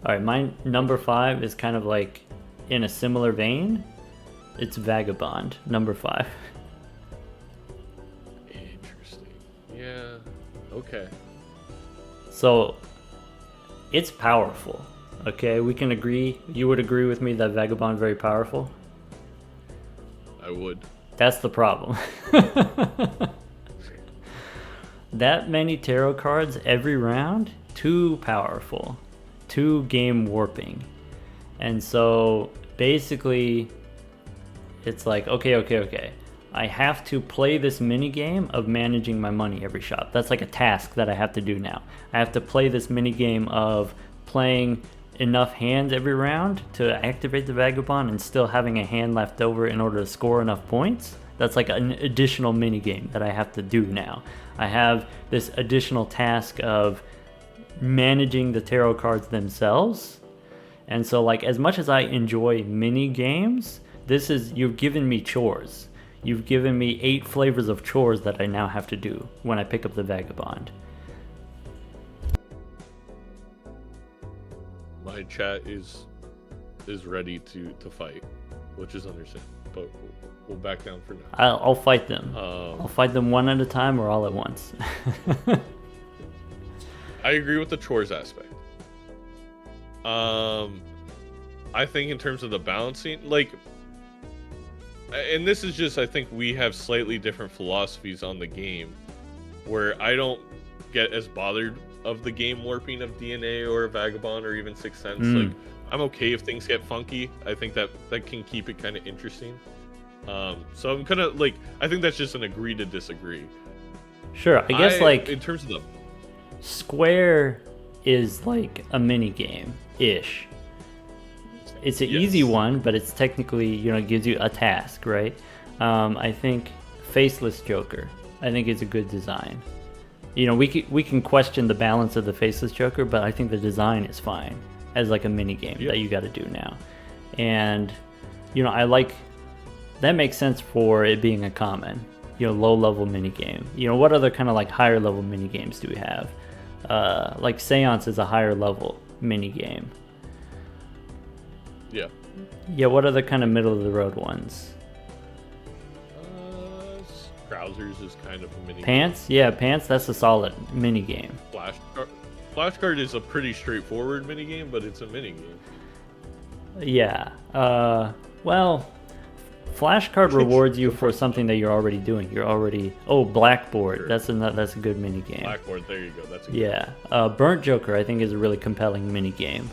All right, my number 5 is kind of like in a similar vein. It's Vagabond, number 5. Interesting. Yeah. Okay. So it's powerful. Okay, we can agree. You would agree with me that Vagabond very powerful. I would. That's the problem. That many tarot cards every round, too powerful, too game warping. And so basically, it's like, okay. I have to play this mini game of managing my money every shot. That's like a task that I have to do now. I have to play this mini game of playing enough hands every round to activate the Vagabond and still having a hand left over in order to score enough points. That's like an additional mini game that I have to do now. I have this additional task of managing the tarot cards themselves. And so like as much as I enjoy mini games, you've given me chores. You've given me 8 flavors of chores that I now have to do when I pick up the Vagabond. My chat is ready to fight, which is understandable. But we'll back down for now. I'll fight them. I'll fight them one at a time or all at once. I agree with the chores aspect. I think in terms of the balancing, like, and this is just, I think we have slightly different philosophies on the game, where I don't get as bothered of the game warping of DNA or a Vagabond or even Sixth Sense. Like, I'm okay if things get funky. I think that can keep it kind of interesting. So I'm kind of like, I think that's just an agree to disagree. Sure, I guess like in terms of the Square is like a mini game ish. It's an easy one, but it's technically, it gives you a task, right? I think Faceless Joker, I think it's a good design. We can question the balance of the Faceless Joker, but I think the design is fine as like a mini game that you got to do now. And I like that makes sense for it being a common, low level mini game. What other kind of like higher level mini games do we have? Like Seance is a higher level mini game. Yeah. Yeah, what other kind of middle of the road ones? Browsers is kind of a mini Pants? game. Yeah, Pants, that's a solid mini game. Flashcard is a pretty straightforward mini game, but it's a mini game. Yeah. Well, Flashcard rewards you for something that you're already doing. Blackboard. Sure. That's a good mini game. Blackboard, there you go. That's a good one. Burnt Joker, I think, is a really compelling mini game.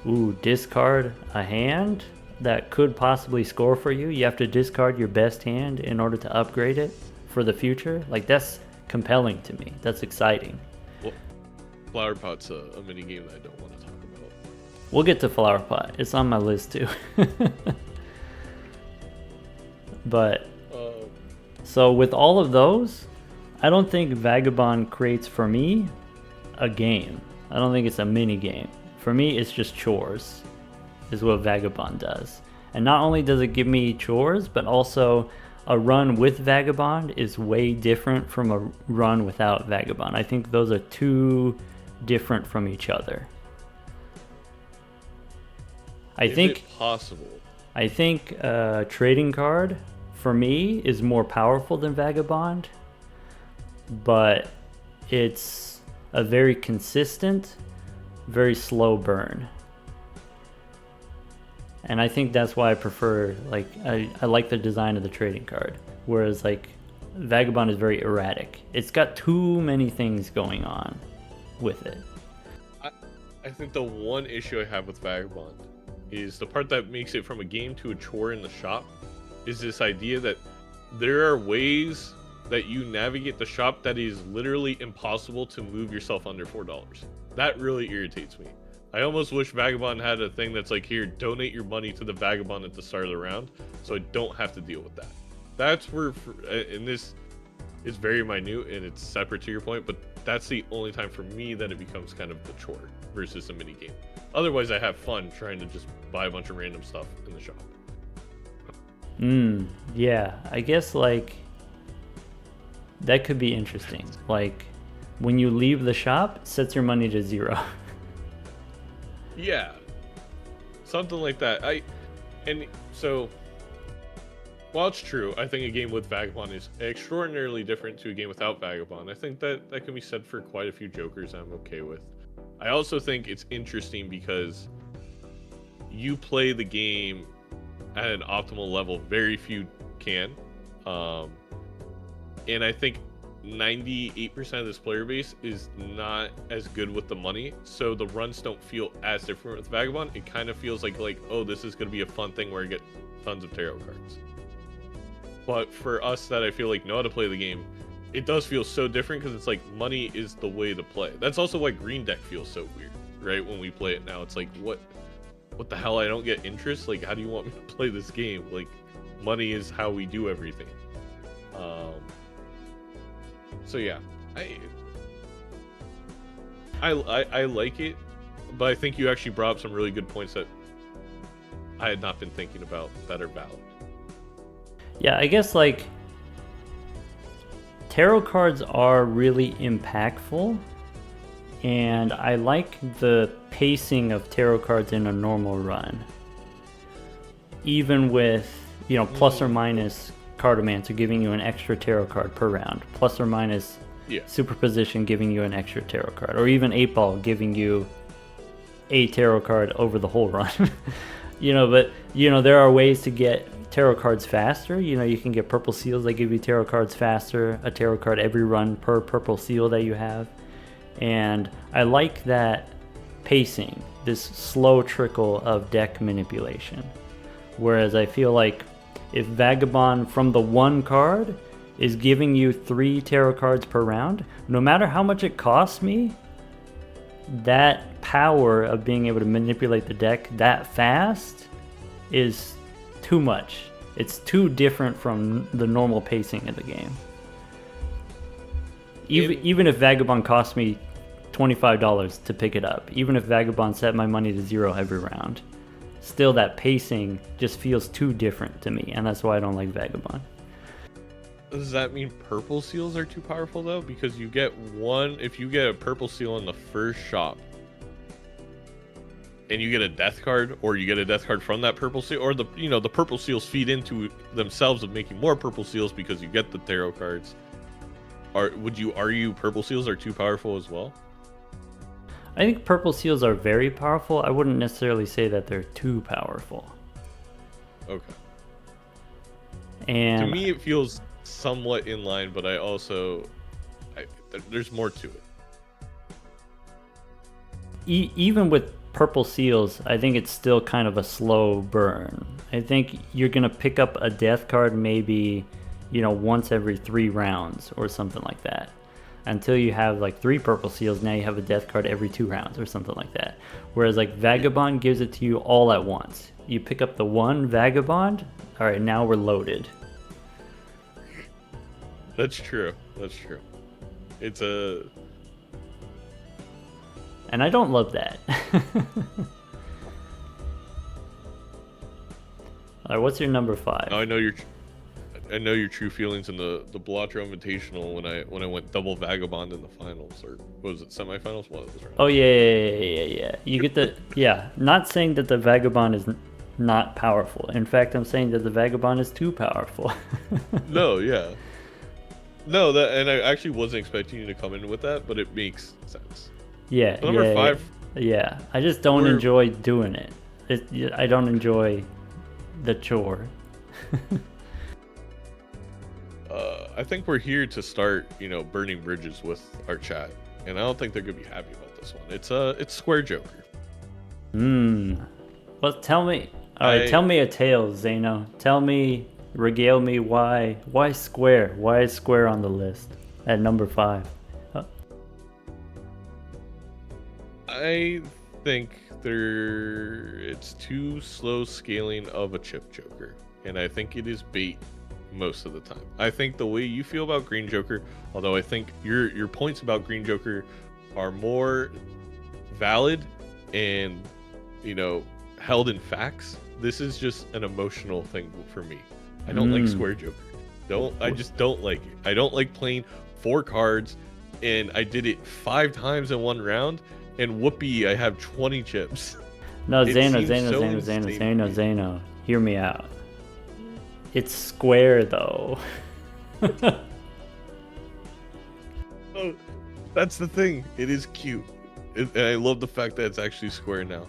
Ooh, discard a hand that could possibly score for you. You have to discard your best hand in order to upgrade it for the future. Like, that's compelling to me. That's exciting. Well, Flower Pot's a mini game that I don't want to talk about. We'll get to Flower Pot. It's on my list too. But so with all of those, I don't think Vagabond creates for me a game. I don't think it's a mini game. For me, it's just chores, is what Vagabond does. And not only does it give me chores, but also a run with Vagabond is way different from a run without Vagabond. I think those are two different from each other. Is it possible? I think Trading Card, for me, is more powerful than Vagabond, but it's a very consistent, very slow burn. And I think that's why I prefer, like, I like the design of the Trading Card, whereas like Vagabond is very erratic. It's got too many things going on with it. I think the one issue I have with Vagabond is the part that makes it from a game to a chore in the shop is this idea that there are ways that you navigate the shop that is literally impossible to move yourself under $4. That really irritates me. I almost wish Vagabond had a thing that's like, here, donate your money to the Vagabond at the start of the round, so I don't have to deal with that. That's where, and this is very minute and it's separate to your point, but that's the only time for me that it becomes kind of the chore versus a mini game. Otherwise, I have fun trying to just buy a bunch of random stuff in the shop. Yeah, I guess like that could be interesting. Like when you leave the shop, it sets your money to 0. Yeah, something like that. And so while it's true, I think a game with Vagabond is extraordinarily different to a game without Vagabond. I think that can be said for quite a few Jokers I'm okay with. I also think it's interesting because you play the game at an optimal level. Very few can. Um, and I think 98% of this player base is not as good with the money, so the runs don't feel as different with Vagabond. It kind of feels like oh, this is going to be a fun thing where I get tons of tarot cards. But for us that I feel like know how to play the game, it does feel so different because it's like money is the way to play. That's also why Green Deck feels so weird, right? When we play it now, it's like what the hell? I don't get interest. Like, how do you want me to play this game? Like, money is how we do everything. So yeah, I like it, but I think you actually brought up some really good points that I had not been thinking about that are valid. Yeah, I guess like tarot cards are really impactful, and I like the pacing of tarot cards in a normal run. Even with, plus or minus Cartomancer giving you an extra tarot card per round, plus or minus Superposition giving you an extra tarot card, or even 8 Ball giving you a tarot card over the whole run. But there are ways to get tarot cards faster. You can get purple seals that give you tarot cards faster, a tarot card every run per purple seal that you have. And I like that pacing, this slow trickle of deck manipulation. Whereas I feel like if Vagabond from the one card is giving you 3 tarot cards per round, no matter how much it costs me, that power of being able to manipulate the deck that fast is too much. It's too different from the normal pacing of the game. Even if Vagabond cost me $25 to pick it up, even if Vagabond set my money to 0 every round, still that pacing just feels too different to me, and that's why I don't like Vagabond. Does that mean purple seals are too powerful though? Because you get one, if you get a purple seal in the first shop, and you get a death card, or you get a death card from that purple seal, or the purple seals feed into themselves of making more purple seals because you get the tarot cards. Would you argue purple seals are too powerful as well? I think purple seals are very powerful. I wouldn't necessarily say that they're too powerful. Okay. And to me, it feels somewhat in line, but there's more to it. Even with purple seals, I think it's still kind of a slow burn. I think you're going to pick up a death card maybe, once every 3 rounds or something like that. Until you have like 3 purple seals, now you have a death card every 2 rounds or something like that. Whereas like Vagabond gives it to you all at once. You pick up the one Vagabond, all right, now we're loaded. That's true. It's a... And I don't love that. All right, what's your number 5? I know your true feelings in the Blatro Invitational when I went double Vagabond in the finals, or what was it, semifinals? One of those rounds. Oh yeah. You get the Not saying that the Vagabond is not powerful. In fact, I'm saying that the Vagabond is too powerful. No, and I actually wasn't expecting you to come in with that, but it makes sense. Yeah. So number 5. Yeah, I just don't enjoy doing it. I don't enjoy the chore. I think we're here to start, burning bridges with our chat, and I don't think they're gonna be happy about this one. It's Square Joker. Well, tell me. All right, tell me a tale, Zaino. Regale me why Square? Why is Square on the list at number 5? I think it's too slow scaling of a chip Joker, and I think it is bait most of the time. I think the way you feel about Green Joker, although I think your points about Green Joker are more valid and held in facts, this is just an emotional thing for me. I don't like Square Joker. I just don't like it. I don't like playing 4 cards, and I did it 5 times in one round, And whoopee, I have 20 chips. No, It Zaino, seems Zaino, so Zaino, insane Zaino, to Zaino, me. Zaino. Hear me out. It's square though. Oh, that's the thing. It is cute. And I love the fact that it's actually square now.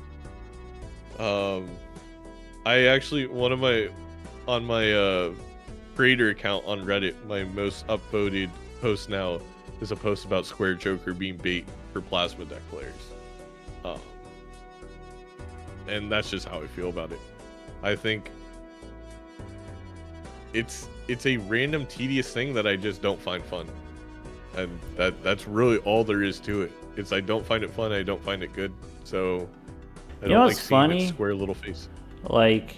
I actually, on my creator account on Reddit, my most upvoted post now is a post about Square Joker being bait for plasma deck players. Um, and that's just how I feel about it. I think it's a random tedious thing that I just don't find fun. And that's really all there is to it. It's I don't find it fun, I don't find it good. So I You know don't like what's seeing its funny? square little face. Like,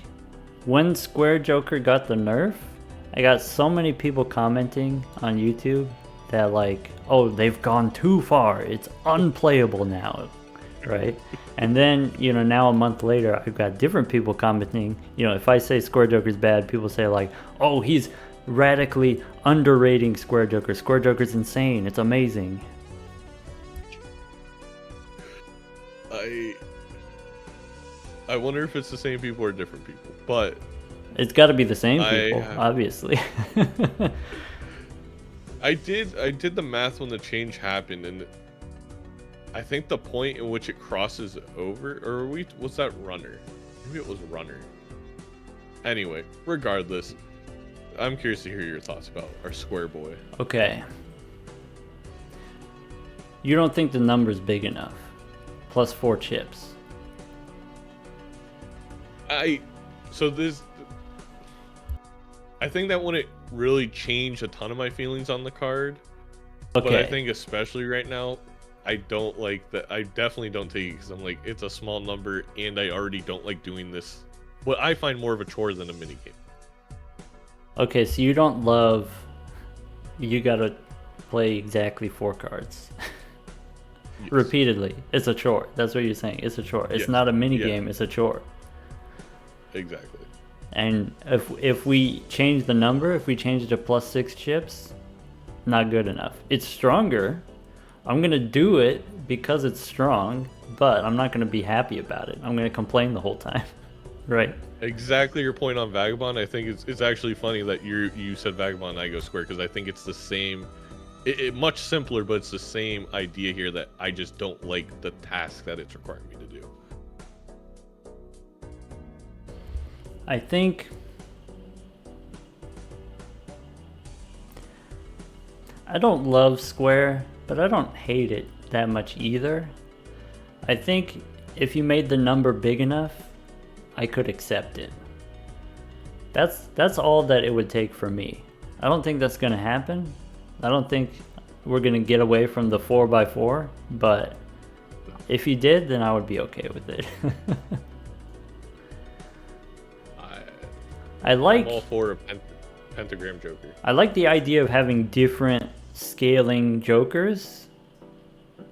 when Square Joker got the nerf, I got so many people commenting on YouTube that like, oh, they've gone too far. It's unplayable now, right? And then, now a month later, I've got different people commenting. If I say Square Joker's bad, people say like, oh, he's radically underrating Square Joker. Square Joker's insane. It's amazing. I wonder if it's the same people or different people, but It's got to be the same I people, have obviously. I did the math when the change happened, and I think the point in which it crosses over, or was that runner? Maybe it was runner. Anyway, regardless, I'm curious to hear your thoughts about our square boy. Okay. You don't think the number's big enough? Plus 4 chips. I think that wouldn't really change a ton of my feelings on the card. Okay. But I think especially right now, I don't like that. I definitely don't take it because I'm like, it's a small number, and I already don't like doing this. What I find more of a chore than a minigame. Okay, so you don't love... You gotta play exactly 4 cards. Yes. Repeatedly. It's a chore. That's what you're saying. It's a chore. It's Yes. not a mini Yeah. game. It's a chore. Exactly. And if we change the number, if we change it to plus 6 chips, not good enough. It's stronger. I'm gonna do it because it's strong, but I'm not gonna be happy about it. I'm gonna complain the whole time. Right. Exactly your point on Vagabond. I think it's actually funny that you said Vagabond and I go square, because I think it's the same. It much simpler, but it's the same idea here, that I just don't like the task that it's requiring me to do. I think I don't love Square, but I don't hate it that much either. I think if you made the number big enough, I could accept it. That's all that it would take for me. I don't think that's gonna happen. I don't think we're gonna get away from the 4x4, but if you did, then I would be okay with it. I'm all for a pentagram Joker. I like the idea of having different scaling Jokers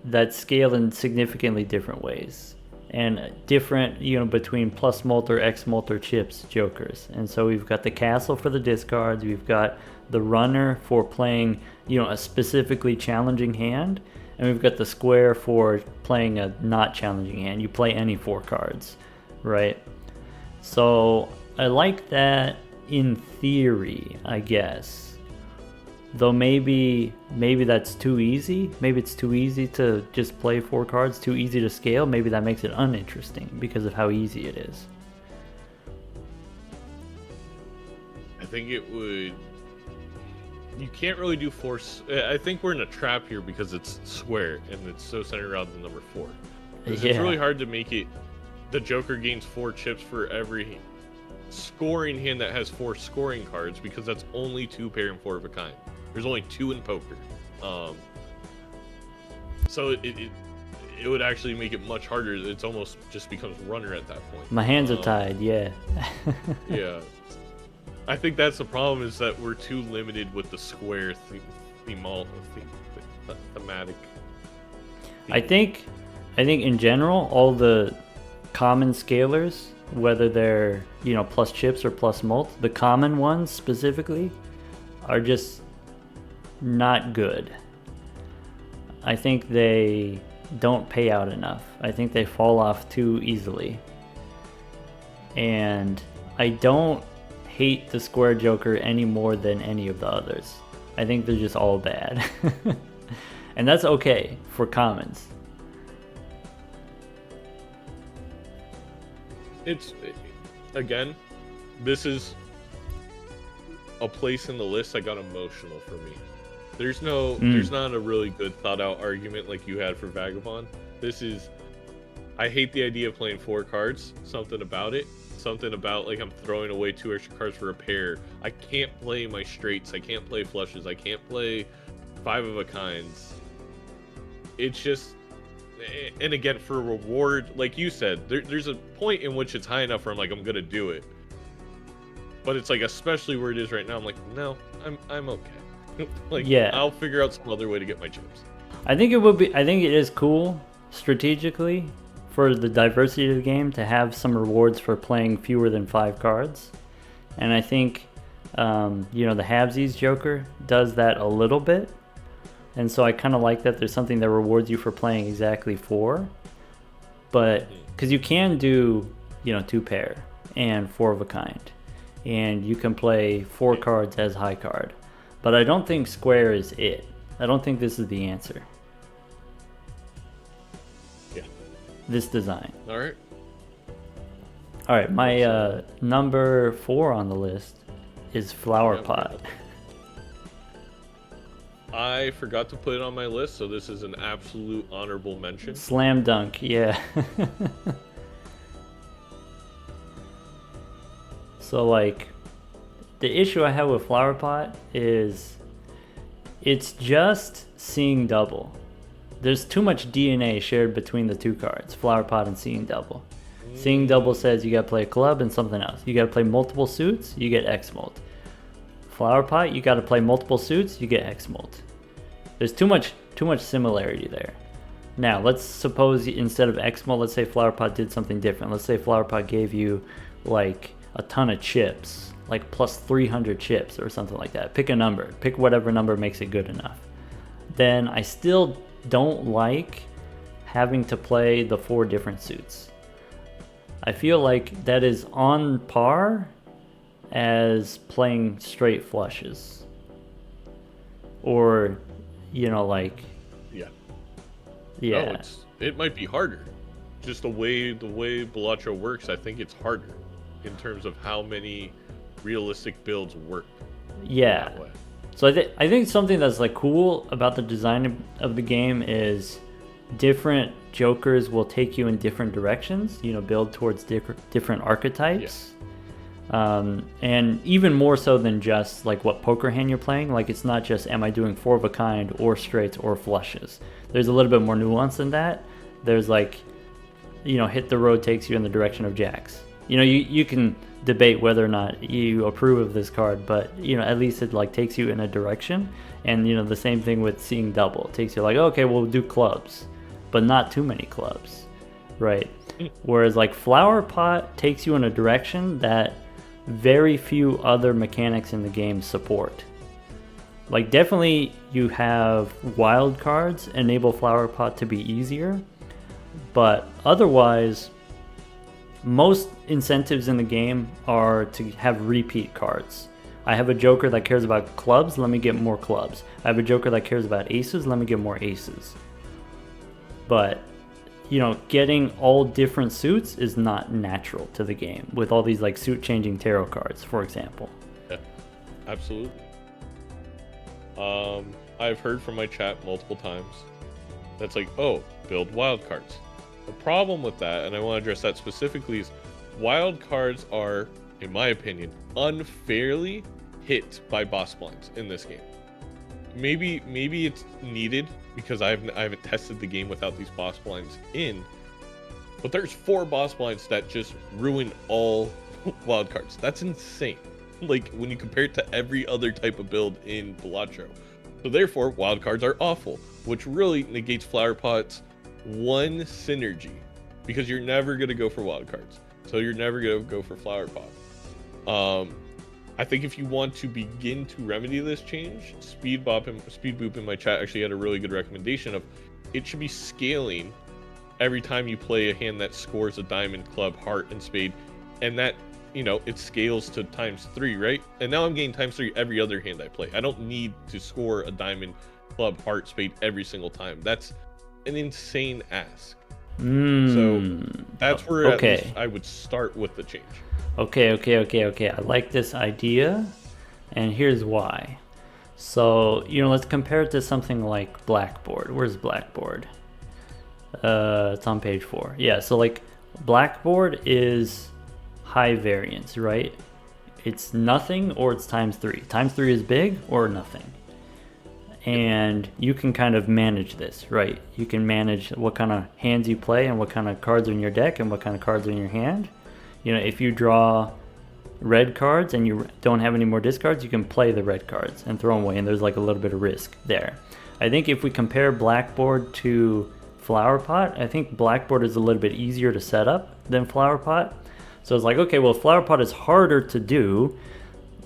that scale in significantly different ways, and different, between plus mult or X mult or chips Jokers. And so we've got the castle for the discards, we've got the runner for playing, a specifically challenging hand, and we've got the square for playing a not challenging hand. You play any 4 cards, right? So I like that in theory, I guess. Though maybe that's too easy. Maybe it's too easy to just play 4 cards, too easy to scale. Maybe that makes it uninteresting because of how easy it is. I think it would... You can't really do 4... I think we're in a trap here because it's square, and it's so centered around the number 4. It's really hard to make it... The Joker gains 4 chips for every scoring hand that has 4 scoring cards, because that's only 2 pair and 4 of a kind. There's only 2 in poker. So it would actually make it much harder. It's almost just becomes runner at that point. My hands are tied, yeah. Yeah. I think that's the problem, is that we're too limited with the square thematic. I think in general, all the common scalers, whether they're, plus chips or plus mult, the common ones specifically are just not good. I think they don't pay out enough. I think they fall off too easily. And I don't hate the Square Joker any more than any of the others. I think they're just all bad. And that's okay for commons. It's, again, this is a place in the list that got emotional for me. There's not a really good thought out argument like you had for Vagabond. This is, I hate the idea of playing 4 cards. Something about it. Something about, like, I'm throwing away 2 extra cards for a pair. I can't play my straights. I can't play flushes. I can't play 5 of a kinds. It's just, and again, for a reward, like you said, there's a point in which it's high enough where I'm like, I'm gonna do it. But it's like, especially where it is right now, I'm like, no, I'm okay. Like, yeah, I'll figure out some other way to get my chips. I think it is cool strategically for the diversity of the game to have some rewards for playing fewer than 5 cards. And I think, the Halvesies Joker does that a little bit. And so I kind of like that there's something that rewards you for playing exactly 4. But, because you can do, 2 pair and 4 of a kind. And you can play 4 cards as high card. But I don't think Square is it. I don't think this is the answer. Yeah. This design. Alright. Alright, my number 4 on the list is Flower Pot. I forgot to put it on my list, so this is an absolute honorable mention. Slam dunk, yeah. So, like, the issue I have with Flower Pot is it's just seeing double. There's too much DNA shared between the 2 cards, Flower Pot and Seeing Double. Seeing Double says you gotta play a club and something else. You gotta play multiple suits, you get X-Molt. Flower Pot, you gotta play multiple suits, you get X-Molt. There's too much similarity there. Now, let's suppose instead of X-Molt, let's say Flower Pot did something different. Let's say Flower Pot gave you, like, a ton of chips, like plus 300 chips or something like that. Pick a number. Pick whatever number makes it good enough. Then I still don't like having to play the 4 different suits. I feel like that is on par as playing straight flushes. Or, like... Yeah. Yeah. No, it might be harder. Just the way Balatro works, I think it's harder in terms of how many realistic builds work. Yeah. That way. So I think something that's like cool about the design of the game is different Jokers will take you in different directions, build towards different archetypes. Yeah. And even more so than just like what poker hand you're playing. Like, it's not just am I doing 4 of a kind or straights or flushes. There's a little bit more nuance than that. There's like, hit the road takes you in the direction of jacks. You can debate whether or not you approve of this card, but at least it like takes you in a direction. And the same thing with Seeing Double. It takes you like, okay, we'll do clubs, but not too many clubs, right? Whereas like Flower Pot takes you in a direction that very few other mechanics in the game support. Like, definitely you have wild cards enable Flower Pot to be easier, but otherwise most incentives in the game are to have repeat cards. I have a Joker that cares about clubs, let me get more clubs. I have a Joker that cares about aces, let me get more aces. But, getting all different suits is not natural to the game with all these like suit changing tarot cards, for example. Yeah, absolutely. I've heard from my chat multiple times that's like, oh, build wild cards. The problem with that, and I want to address that specifically, is wild cards are, in my opinion, unfairly hit by boss blinds in this game. Maybe it's needed because I haven't tested the game without these boss blinds in, but there's 4 boss blinds that just ruin all wild cards. That's insane. Like, when you compare it to every other type of build in Balatro. So therefore, wild cards are awful, which really negates Flower Pot's one synergy, because you're never going to go for wild cards, so you're never going to go for Flower Pot. I think if you want to begin to remedy this change, Speed Boop in my chat actually had a really good recommendation of it should be scaling every time you play a hand that scores a diamond, club, heart, and spade, and that, you know, it scales to ×3, right? And now I'm getting ×3 every other hand I play. I don't need to score a diamond, club, heart, spade every single time. That's an insane ask. So that's where at least Okay. I would start with the change. Okay. I like this idea, and here's why. So, let's compare it to something like Blackboard. Where's Blackboard? It's on page 4. Yeah, so like Blackboard is high variance, right? It's nothing or it's ×3. ×3 is big or nothing. And you can kind of manage this, right? You can manage what kind of hands you play and what kind of cards are in your deck and what kind of cards are in your hand. If you draw red cards and you don't have any more discards, you can play the red cards and throw them away, and there's like a little bit of risk there. I think if we compare Blackboard to Flower Pot, I think Blackboard is a little bit easier to set up than Flower Pot. So it's like, okay, well, Flower Pot is harder to do.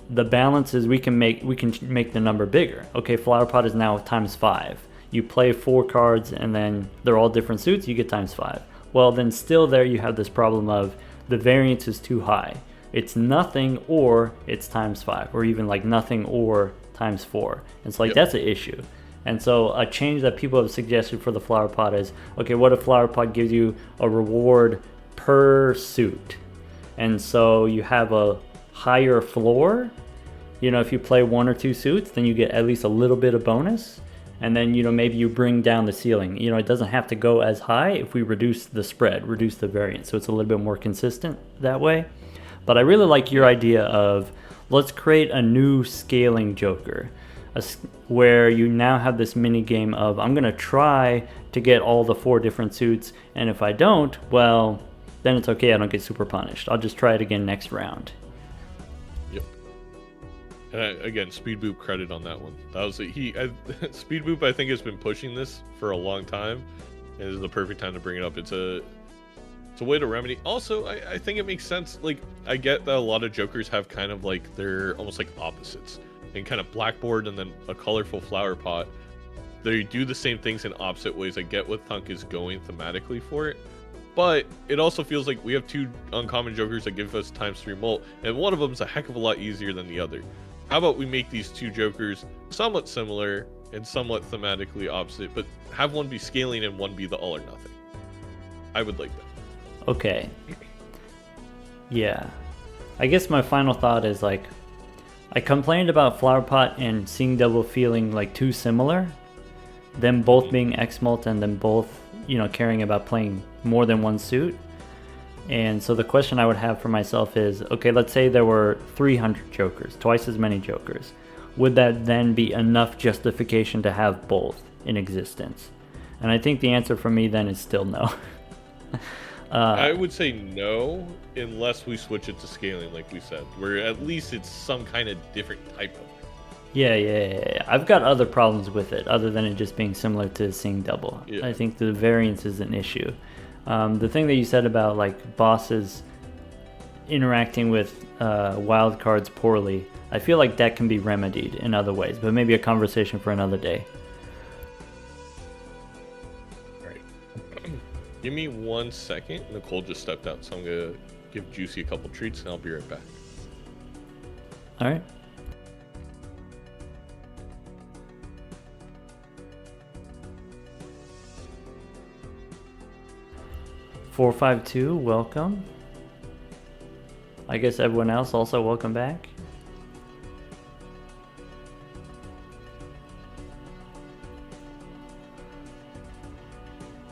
The balance is we can make the number bigger. Okay, Flower Pot is now ×5. You play 4 cards and then they're all different suits, you get ×5. Well, then still there you have this problem of the variance is too high. It's nothing or it's ×5, or even like nothing or ×4. And so like that's an issue. And so a change that people have suggested for the Flower Pot is, okay, what if Flower Pot gives you a reward per suit? And so you have a higher floor. If you play 1 or 2 suits, then you get at least a little bit of bonus. And then, maybe you bring down the ceiling. It doesn't have to go as high if we reduce the spread, reduce the variance. So it's a little bit more consistent that way. But I really like your idea of let's create a new scaling Joker, where you now have this mini game of I'm going to try to get all the 4 different suits. And if I don't, well, then it's okay. I don't get super punished. I'll just try it again next round. Yep. And again, Speed Boop credit on that one. That was Speed Boop, I think, has been pushing this for a long time, and this is the perfect time to bring it up. It's a way to remedy. Also, I think it makes sense. Like, I get that a lot of Jokers have kind of like they're almost like opposites, and kind of Blackboard and then a colorful Flower Pot. They do the same things in opposite ways. I get what Thunk is going thematically for it. But it also feels like we have 2 uncommon Jokers that give us ×3 molt, and one of them is a heck of a lot easier than the other. How about we make these 2 Jokers somewhat similar and somewhat thematically opposite, but have one be scaling and one be the all or nothing? I would like that. Okay. Yeah. I guess my final thought is like, I complained about Flower Pot and Seeing Double feeling like too similar, them both being X-Molt and them both, caring about playing more than 1 suit. And so the question I would have for myself is, okay, let's say there were 300 Jokers, twice as many Jokers. Would that then be enough justification to have both in existence? And I think the answer for me then is still no. I would say no, unless we switch it to scaling, like we said, where at least it's some kind of different type of. Yeah. I've got other problems with it, other than it just being similar to Seeing Double. Yeah. I think the variance is an issue. The thing that you said about like bosses interacting with wild cards poorly, I feel like that can be remedied in other ways, but maybe a conversation for another day. All right. Give me 1 second. Nicole just stepped out, so I'm going to give Juicy a couple treats, and I'll be right back. All right. $452, welcome. I guess everyone else also welcome back.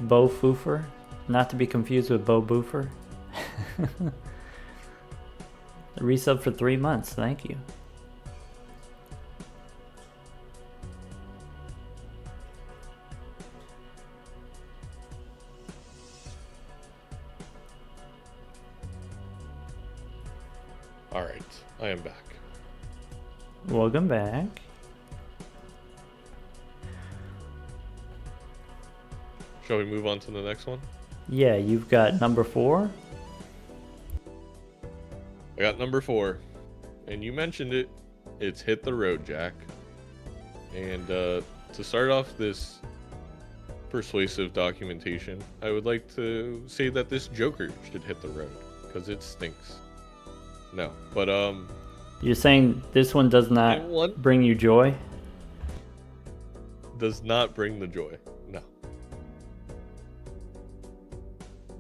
Bo Foofer, not to be confused with Bo Boofer. Resub for 3 months, thank you. Alright, I am back. Welcome back. Shall we move on to the next one? Yeah, you've got number 4. I got number 4. And you mentioned it. It's Hit the Road, Jack. And to start off this persuasive documentation, I would like to say that this Joker should hit the road because it stinks. No, but You're saying this one does not one bring you joy? does not bring the joy. No.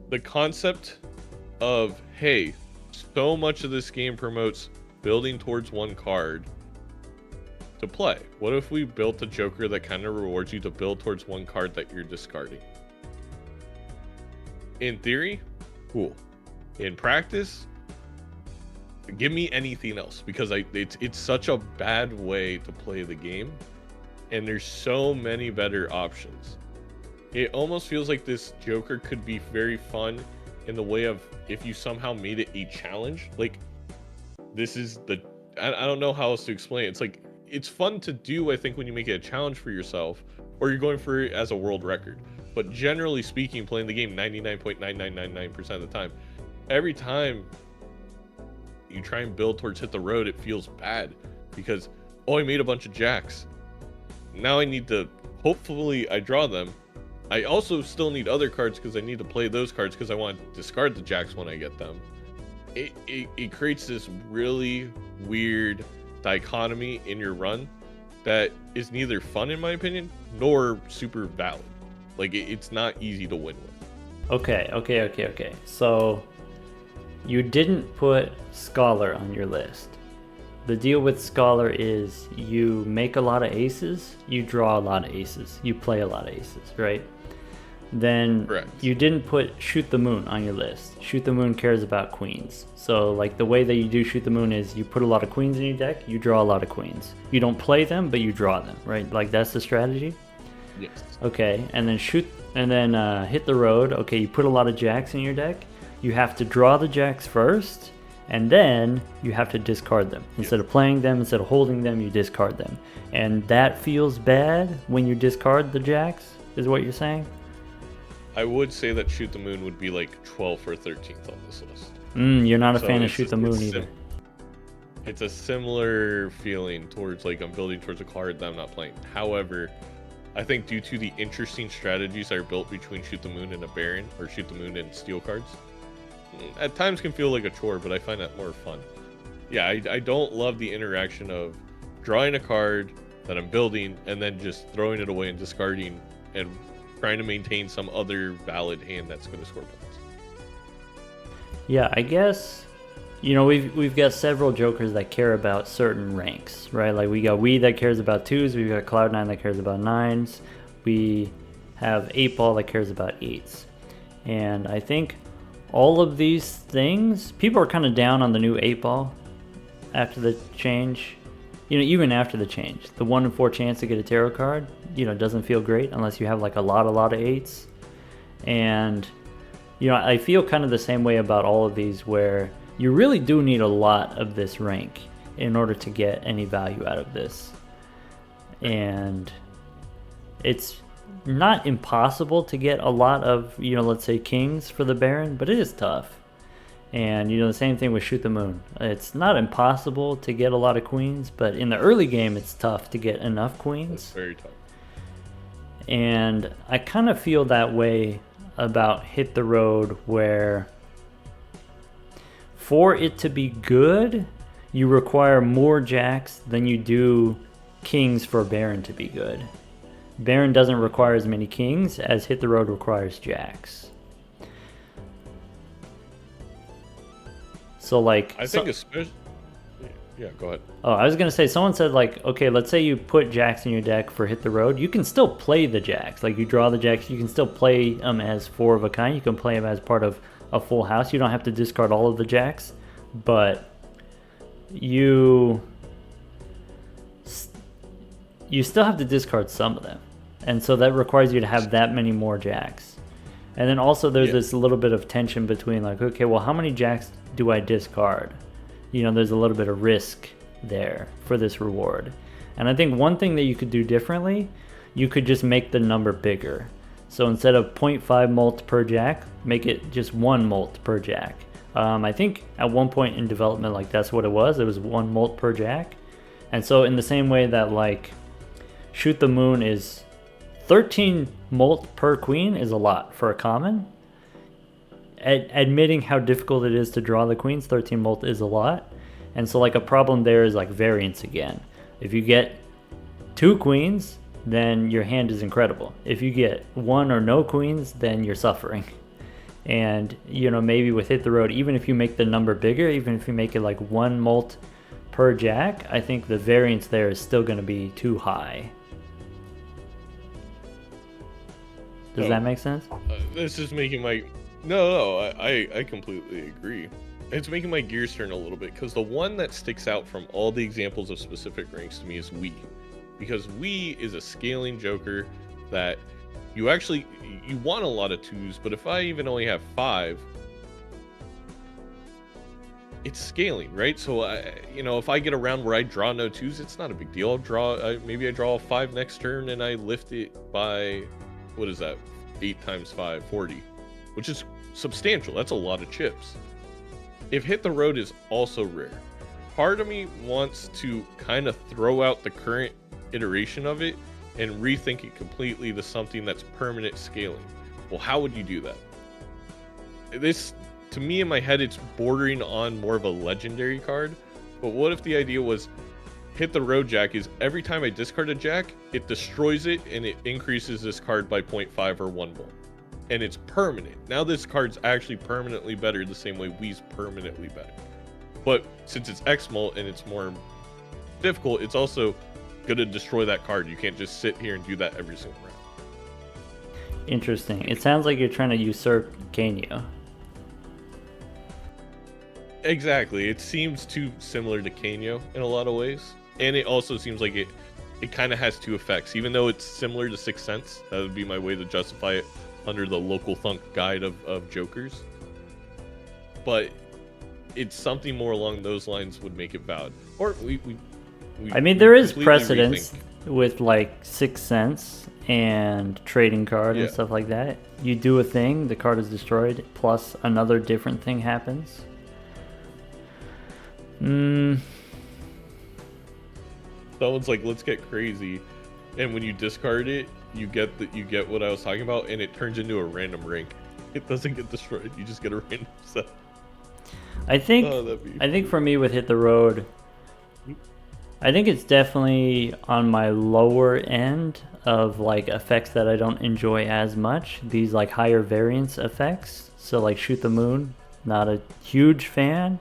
The concept of, hey, so much of this game promotes building towards one card to play. What if we built a Joker that kind of rewards you to build towards one card that you're discarding? In theory, cool. In practice, give me anything else, because it's such a bad way to play the game, and there's so many better options. It almost feels like this Joker could be very fun in the way of if you somehow made it a challenge. Like, this is the... I don't know how else to explain it. It's like, it's fun to do, I think, when you make it a challenge for yourself, or you're going for it as a world record. But generally speaking, playing the game 99.9999% of the time, every time you try and build towards hit the road, it feels bad. Because, oh, I made a bunch of jacks. Now I need to... Hopefully I draw them. I also still need other cards because I need to play those cards because I want to discard the jacks when I get them. It creates this really weird dichotomy in your run that is neither fun, in my opinion, nor super valid. Like, it's not easy to win with. Okay. So, you didn't put Scholar on your list. The deal with Scholar is you make a lot of aces, you draw a lot of aces, you play a lot of aces, right? Then Correct. You didn't put Shoot the Moon on your list. Shoot the Moon cares about queens. So like the way that you do Shoot the Moon is you put a lot of queens in your deck, you draw a lot of queens. You don't play them, but you draw them, right? Like that's the strategy? Yes. Okay, and then Hit the Road. Okay, you put a lot of jacks in your deck. You have to draw the jacks first, and then you have to discard them. Instead of playing them, instead of holding them, you discard them. And that feels bad when you discard the jacks, is what you're saying? I would say that Shoot the Moon would be like 12th or 13th on this list. You're not a So fan of it's Shoot the Moon either. It's a similar feeling towards, like, I'm building towards a card that I'm not playing. However, I think due to the interesting strategies that are built between Shoot the Moon and a Baron, or Shoot the Moon and Steel cards, at times can feel like a chore, but I find that more fun. Yeah, I don't love the interaction of drawing a card that I'm building and then just throwing it away and discarding and trying to maintain some other valid hand that's going to score points. Yeah, I guess, we've got several Jokers that care about certain ranks, right? Like we got Wii that cares about 2s, we've got Cloud9 that cares about 9s, we have 8-Ball that cares about 8s. And I think all of these things, people are kind of down on the new 8-Ball after the change. Even after the change, the 1 in 4 chance to get a tarot card, doesn't feel great unless you have like a lot of 8s. And, I feel kind of the same way about all of these, where you really do need a lot of this rank in order to get any value out of this. And it's not impossible to get a lot of, let's say kings for the Baron, but it is tough. And the same thing with Shoot the Moon. It's not impossible to get a lot of queens, but in the early game it's tough to get enough queens. It's very tough. And I kind of feel that way about Hit the Road, where for it to be good, you require more jacks than you do kings for Baron to be good. Baron doesn't require as many kings as Hit the Road requires jacks. So like, I think especially... Yeah, go ahead. Oh, I was going to say, someone said like, okay, let's say you put jacks in your deck for Hit the Road. You can still play the jacks. Like you draw the jacks, you can still play them as 4 of a kind. You can play them as part of a full house. You don't have to discard all of the jacks, but you still have to discard some of them. And so that requires you to have that many more jacks. And then also there's this little bit of tension between like, okay, well, how many jacks do I discard? There's a little bit of risk there for this reward. And I think one thing that you could do differently, you could just make the number bigger. So instead of 0.5 molt per jack, make it just 1 molt per jack. I think at one point in development, like that's what it was. It was 1 molt per jack. And so in the same way that like Shoot the Moon is 13 molt per queen is a lot for a common. Admitting how difficult it is to draw the queens, 13 molt is a lot. And so like a problem there is like variance again. If you get 2 queens, then your hand is incredible. If you get 1 or no queens, then you're suffering. And you know, maybe with Hit the Road, even if you make the number bigger, even if you make it like 1 molt per jack, I think the variance there is still going to be too high. Does that make sense? This is making my... No, I completely agree. It's making my gears turn a little bit, because the one that sticks out from all the examples of specific ranks to me is Wii. Because Wii is a scaling joker that you want a lot of 2s, but if I even only have 5, it's scaling, right? So if I get a round where I draw no 2s, it's not a big deal. Maybe I draw a 5 next turn and I lift it by, what is that? 8 times 5, 40, which is substantial. That's a lot of chips. If Hit the Road is also rare, part of me wants to kind of throw out the current iteration of it and rethink it completely to something that's permanent scaling. Well, how would you do that? This, to me, in my head, it's bordering on more of a legendary card. But what if the idea was Hit the Road Jack is every time I discard a jack, it destroys it and it increases this card by 0.5 or 1 volt. And it's permanent. Now this card's actually permanently better the same way Wii's permanently better. But since it's X-Molt and it's more difficult, it's also going to destroy that card. You can't just sit here and do that every single round. Interesting. It sounds like you're trying to usurp Kanyo. Exactly. It seems too similar to Kanyo in a lot of ways. And it also seems like it kind of has 2 effects. Even though it's similar to Sixth Sense, that would be my way to justify it under the local thunk guide of jokers. But it's something more along those lines would make it valid. Or I mean, there is precedence with like Sixth Sense and trading card and stuff like that. You do a thing, the card is destroyed, plus another different thing happens. Someone's like, let's get crazy, and when you discard it, you get what I was talking about, and it turns into a random rank. It doesn't get destroyed. You just get a random set. I think for me with Hit the Road, I think it's definitely on my lower end of like effects that I don't enjoy as much. These like higher variance effects. So like Shoot the Moon, not a huge fan.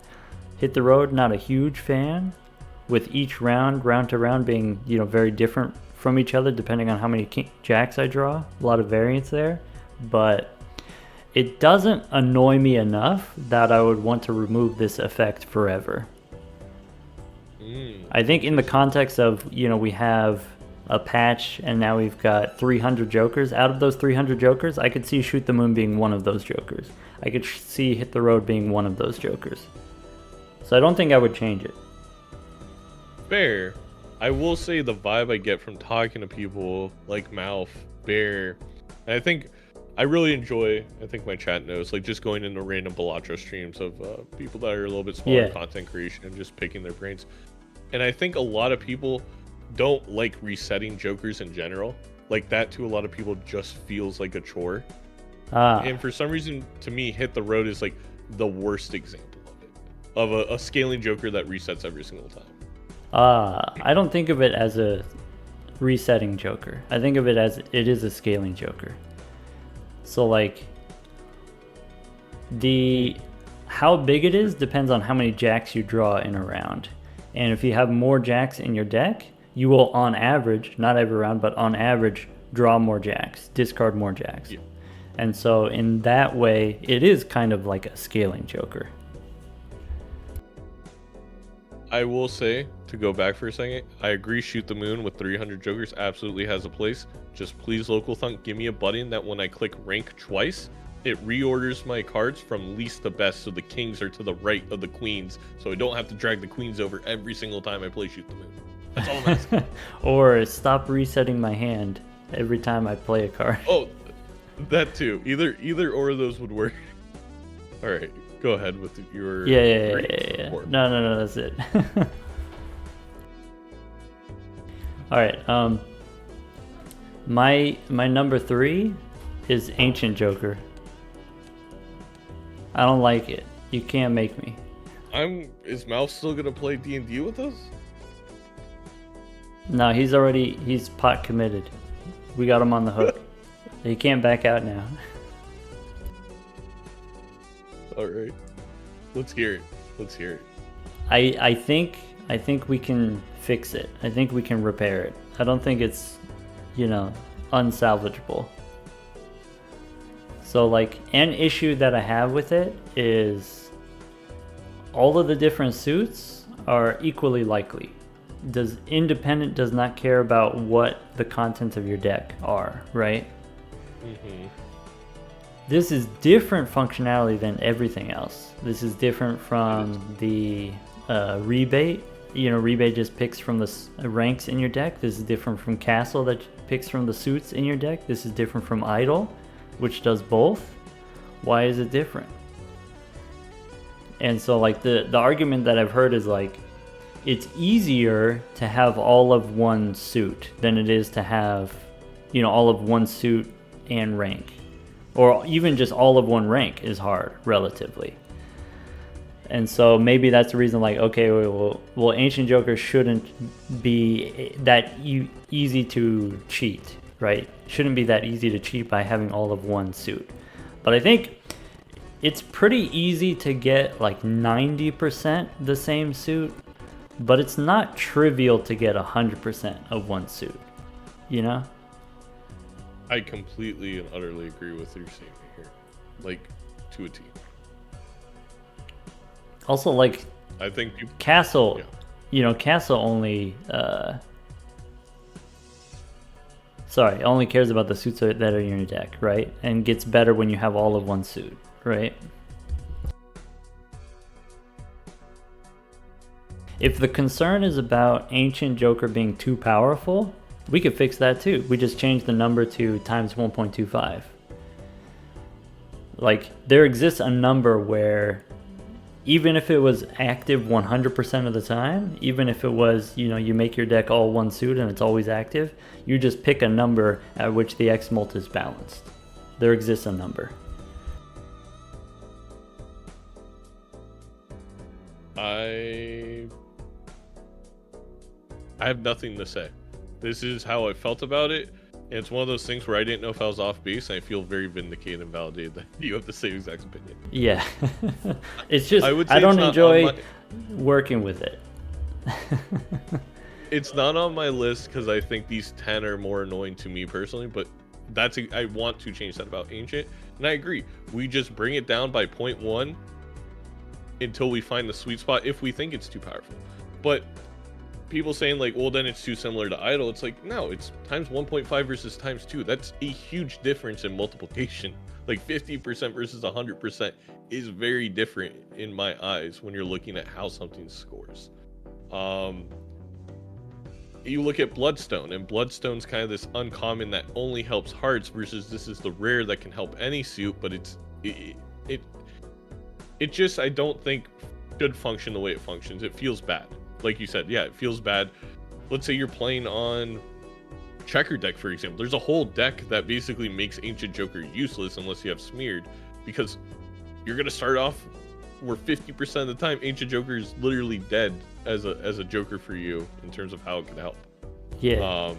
Hit the Road, not a huge fan. With each round to round being, very different from each other depending on how many jacks I draw. A lot of variance there. But it doesn't annoy me enough that I would want to remove this effect forever. I think in the context of, we have a patch and now we've got 300 jokers. Out of those 300 jokers, I could see Shoot the Moon being one of those jokers. I could see Hit the Road being one of those jokers. So I don't think I would change it. Fair. I will say the vibe I get from talking to people like Mouth, Bear, and I think I really enjoy, I think my chat knows, like just going into random Balatro streams of people that are a little bit smaller in content creation and just picking their brains. And I think a lot of people don't like resetting jokers in general. Like that to a lot of people just feels like a chore. And for some reason, to me, Hit the Road is like the worst example of it. Of a scaling joker that resets every single time. I don't think of it as a resetting joker. I think of it as it is a scaling joker. So like how big it is depends on how many jacks you draw in a round. And if you have more jacks in your deck, you will on average, not every round, but on average, draw more jacks, discard more jacks. Yeah. And so in that way, it is kind of like a scaling joker. I will say, to go back for a second, I agree Shoot the Moon with 300 jokers absolutely has a place. Just please, Local Thunk, give me a button that when I click rank twice, it reorders my cards from least to best, so the kings are to the right of the queens, so I don't have to drag the queens over every single time I play Shoot the Moon. That's all I'm asking. Or stop resetting my hand every time I play a card. Oh, that too. Either or of those would work. All right. Go ahead with your... Yeah. No, that's it. All right. My number 3 is Ancient Joker. I don't like it. You can't make me. Is Mouth still gonna play D&D with us? No, he's pot committed. We got him on the hook. He can't back out now. All right, let's hear it. I think we can fix it. I think we can repair it. I don't think it's, unsalvageable. So like, an issue that I have with it is all of the different suits are equally likely. Independent does not care about what the contents of your deck are, right? Mm-hmm. This is different functionality than everything else. This is different from the rebate. Rebate just picks from the ranks in your deck. This is different from Castle that picks from the suits in your deck. This is different from Idol, which does both. Why is it different? And so like the argument that I've heard is like, it's easier to have all of one suit than it is to have, all of one suit and rank. Or even just all of one rank is hard, relatively. And so maybe that's the reason, like, okay, well Ancient Joker shouldn't be that easy to cheat, right? Shouldn't be that easy to cheat by having all of one suit. But I think it's pretty easy to get like 90% the same suit, but it's not trivial to get 100% of one suit, I completely and utterly agree with your statement here, like to a T. Also, like, I think Castle, Castle only only cares about the suits that are in your deck, right? And gets better when you have all of one suit, right? If the concern is about Ancient Joker being too powerful, we could fix that too. We just change the number to times 1.25. Like, there exists a number where even if it was active 100% of the time, even if it was, you make your deck all one suit and it's always active, you just pick a number at which the X-Mult is balanced. There exists a number. I have nothing to say. This is how I felt about it, and it's one of those things where I didn't know if I was off base, and I feel very vindicated and validated that you have the same exact opinion. Yeah. It's just, I don't enjoy working with it. It's not on my list because I think these 10 are more annoying to me personally, but I want to change that about Ancient, and I agree. We just bring it down by 0.1 until we find the sweet spot if we think it's too powerful. But people saying like, well, then it's too similar to Idol. It's like, no, it's times 1.5 versus times 2. That's a huge difference in multiplication. Like 50% versus 100% is very different in my eyes when you're looking at how something scores. You look at Bloodstone, and Bloodstone's kind of this uncommon that only helps hearts versus this is the rare that can help any suit, but it just, I don't think should function the way it functions. It feels bad. Like you said, yeah, it feels bad. Let's say you're playing on Checker deck, for example. There's a whole deck that basically makes Ancient Joker useless unless you have Smeared, because you're gonna start off where 50% of the time Ancient Joker is literally dead as a Joker for you in terms of how it can help. Yeah.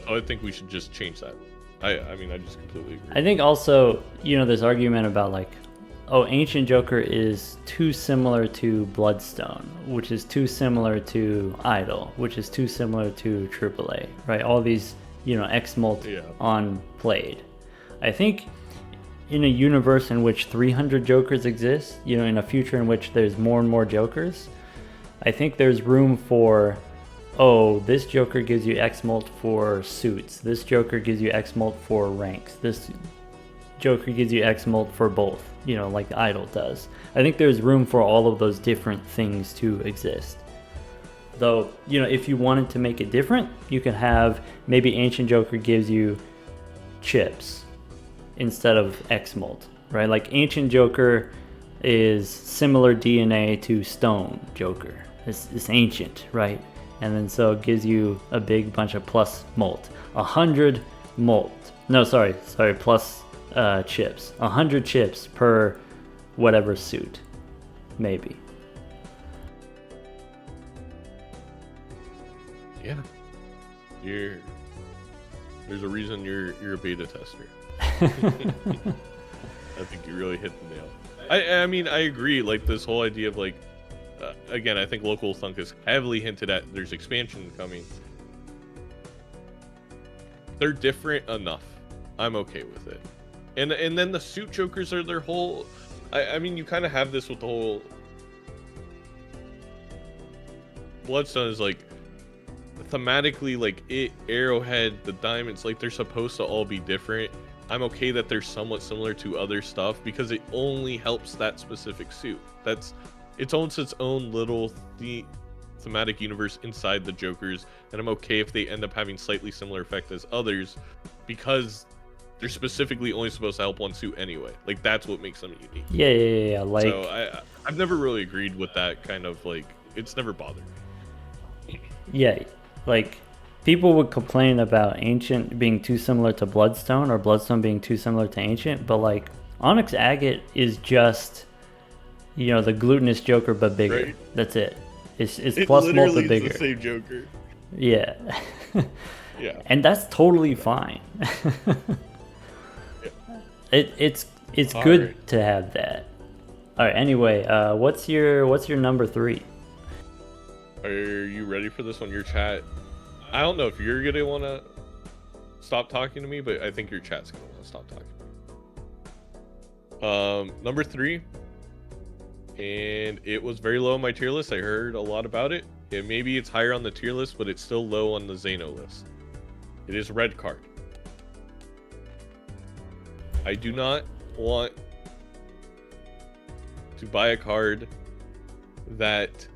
I think we should just change that. I mean, I just completely agree. I think also, this argument about like, oh, Ancient Joker is too similar to Bloodstone, which is too similar to Idol, which is too similar to AAA, right? All these, X-Mult on played. I think in a universe in which 300 Jokers exist, in a future in which there's more and more Jokers, I think there's room for, oh, this Joker gives you X-Mult for suits. This Joker gives you X-Mult for ranks. This Joker gives you X-Mult for both, like Idol does. I think there's room for all of those different things to exist. Though, if you wanted to make it different, you could have maybe Ancient Joker gives you chips instead of X-Mult, right? Like Ancient Joker is similar DNA to Stone Joker. It's ancient, right? And then so it gives you a big bunch of plus molt. 100 molt. No, sorry, plus chips. 100 chips per whatever suit, maybe. Yeah, there's a reason you're a beta tester. I think you really hit the nail. I mean, I agree. Like this whole idea of like, again, I think Local Thunk is heavily hinted at. There's expansion coming. They're different enough. I'm okay with it. And then the suit jokers are their whole. I mean, you kind of have this with the whole. Bloodstone is like thematically like Arrowhead, the diamonds, like they're supposed to all be different. I'm okay that they're somewhat similar to other stuff because it only helps that specific suit. It's almost its own little thematic universe inside the Jokers, and I'm okay if they end up having slightly similar effect as others because they're specifically only supposed to help one suit anyway. Like that's what makes them unique. Yeah. Like, so I've never really agreed with that kind of like. It's never bothered me. Yeah, like people would complain about Ancient being too similar to Bloodstone or Bloodstone being too similar to Ancient, but like Onyx Agate is just, you know, the glutinous Joker but bigger. Right. That's it. It's plus molt but bigger. It's the same Joker. Yeah. Yeah. And that's totally fine. Yeah. It's all good right. To have that. All right. Anyway, what's your number 3? Are you ready for this one? Your chat. I don't know if you're gonna want to stop talking to me, but I think your chat's gonna want to stop talking. Number 3, and it was very low on my tier list. I heard a lot about it. Maybe it's higher on the tier list, but it's still low on the Zaino list. It is Red Card. I do not want to buy a card that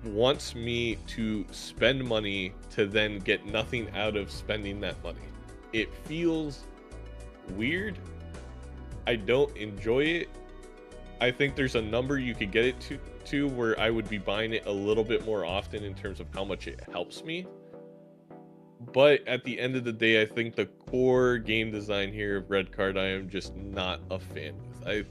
wants me to spend money to then get nothing out of spending that money. It feels weird. I don't enjoy it. I think there's a number you could get it to where I would be buying it a little bit more often in terms of how much it helps me. But at the end of the day, I think the core game design here of Red Card, I am just not a fan with.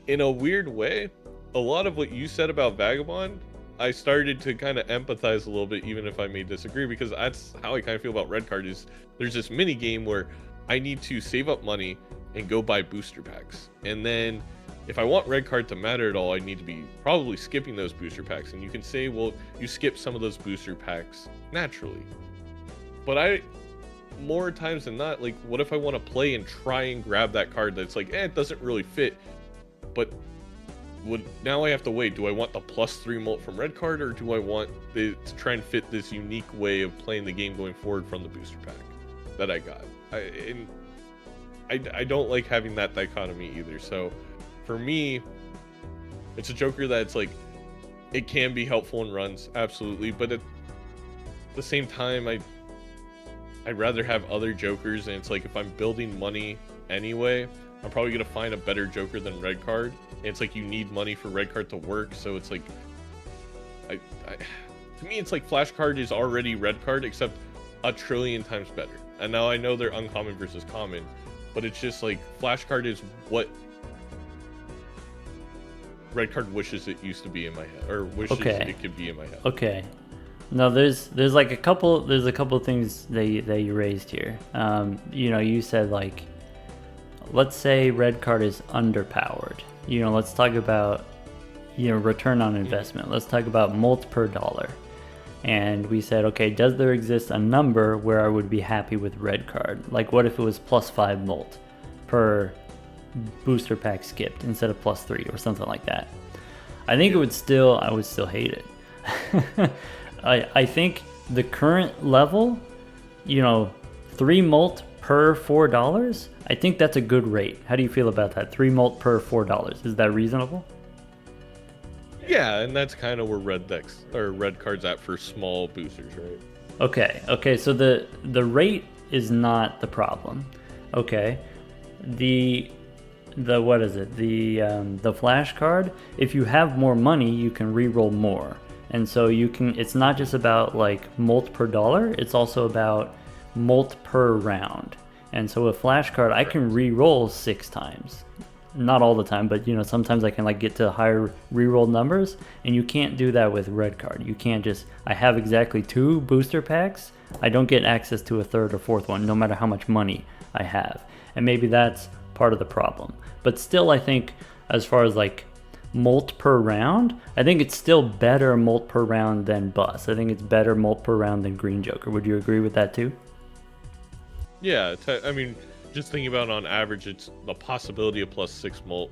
In a weird way, a lot of what you said about Vagabond, I started to kind of empathize a little bit, even if I may disagree, because that's how I kind of feel about Red Card. Is there's this mini game where I need to save up money and go buy booster packs, and then if I want Red Card to matter at all, I need to be probably skipping those booster packs. And you can say, well, you skip some of those booster packs naturally, but more times than not, like, what if I want to play and try and grab that card that's like, it doesn't really fit, but now I have to wait. Do I want the +3 molt from Red Card, or do I want to try and fit this unique way of playing the game going forward from the booster pack that I got? I don't like having that dichotomy either. So for me, it's a Joker that's like, it can be helpful in runs, absolutely, but at the same time, I'd rather have other Jokers, and it's like, if I'm building money anyway, I'm probably gonna find a better Joker than Red Card. And it's like, you need money for Red Card to work, so it's like, to me, it's like Flash Card is already Red Card, except a trillion times better. And now I know they're uncommon versus common, but it's just like, Flash Card is what Red Card wishes it used to be in my head, or wishes it could be in my head. Okay. No, there's like a couple things that you raised here. You know, you said like, let's say Red Card is underpowered. You know, let's talk about, you know, return on investment. Let's talk about molt per dollar. And we said, okay, does there exist a number where I would be happy with Red Card? Like, what if it was +5 molt per booster pack skipped instead of +3 or something like that? I think I would still hate it. I think the current level, you know, 3 molt per $4, I think that's a good rate. How do you feel about that? 3 molt per $4. Is that reasonable? Yeah, and that's kind of where Red Card's at for small boosters, right? Okay, so the rate is not the problem. Okay. The what is it? The flash card, if you have more money, you can reroll more. And so it's not just about like molt per dollar, it's also about molt per round. And so with flash card, I can re-roll 6 times. Not all the time, but sometimes I can like get to higher re-roll numbers, and you can't do that with red card. You can't just, I have exactly 2 booster packs. I don't get access to a 3rd or 4th one, no matter how much money I have. And maybe that's part of the problem. But still, I think as far as like molt per round, I think it's still better molt per round than bus. I think it's better molt per round than green joker. Would you agree with that too? Yeah, I mean, just thinking about on average, it's the possibility of +6 molt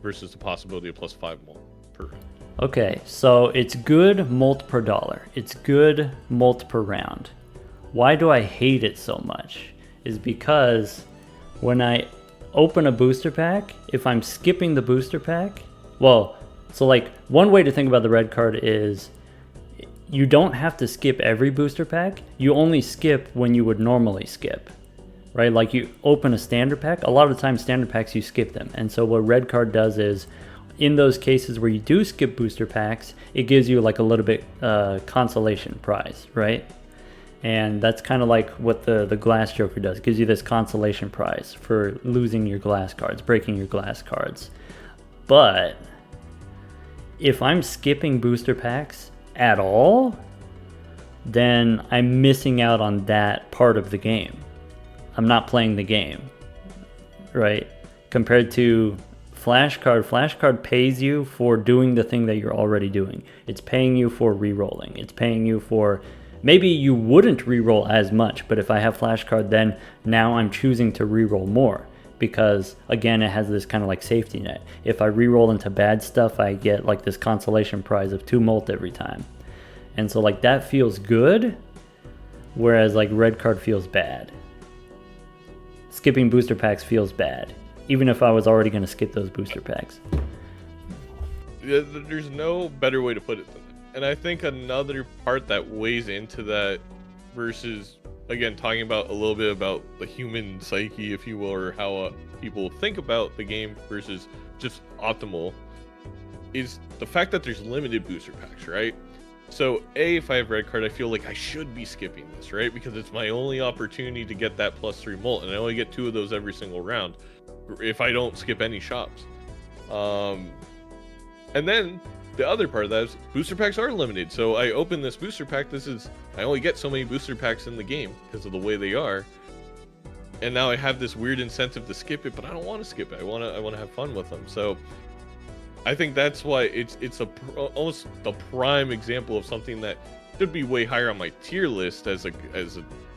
versus the possibility of +5 molt per round. Okay, so it's good molt per dollar. It's good molt per round. Why do I hate it so much? Is because when I open a booster pack, if I'm skipping the booster pack, well, so like one way to think about the red card is you don't have to skip every booster pack. You only skip when you would normally skip, right? Like you open a standard pack, a lot of the time standard packs you skip them. And so what red card does is in those cases where you do skip booster packs, it gives you like a little bit consolation prize, right? And that's kind of like what the glass joker does. It gives you this consolation prize for losing your glass cards, breaking your glass cards. But if I'm skipping booster packs at all, then I'm missing out on that part of the game. I'm not playing the game, right? Compared to flash card pays you for doing the thing that you're already doing. It's paying you for re-rolling. It's paying you for, maybe you wouldn't re-roll as much, but if I have flash card, then now I'm choosing to re-roll more because again, it has this kind of like safety net. If I re-roll into bad stuff, I get like this consolation prize of 2 molt every time. And so like that feels good, whereas like red card feels bad. Skipping booster packs feels bad, even if I was already going to skip those booster packs. There's no better way to put it than that. And I think another part that weighs into that versus, again, talking about a little bit about the human psyche, if you will, or how people think about the game versus just optimal, is the fact that there's limited booster packs, right? So, if I have red card, I feel like I should be skipping this, right? Because it's my only opportunity to get that +3 molt, and I only get 2 of those every single round if I don't skip any shops. And then the other part of that is booster packs are limited. So I open this booster pack. I only get so many booster packs in the game because of the way they are. And now I have this weird incentive to skip it, but I don't want to skip it. I want to have fun with them. So I think that's why it's almost the prime example of something that should be way higher on my tier list as a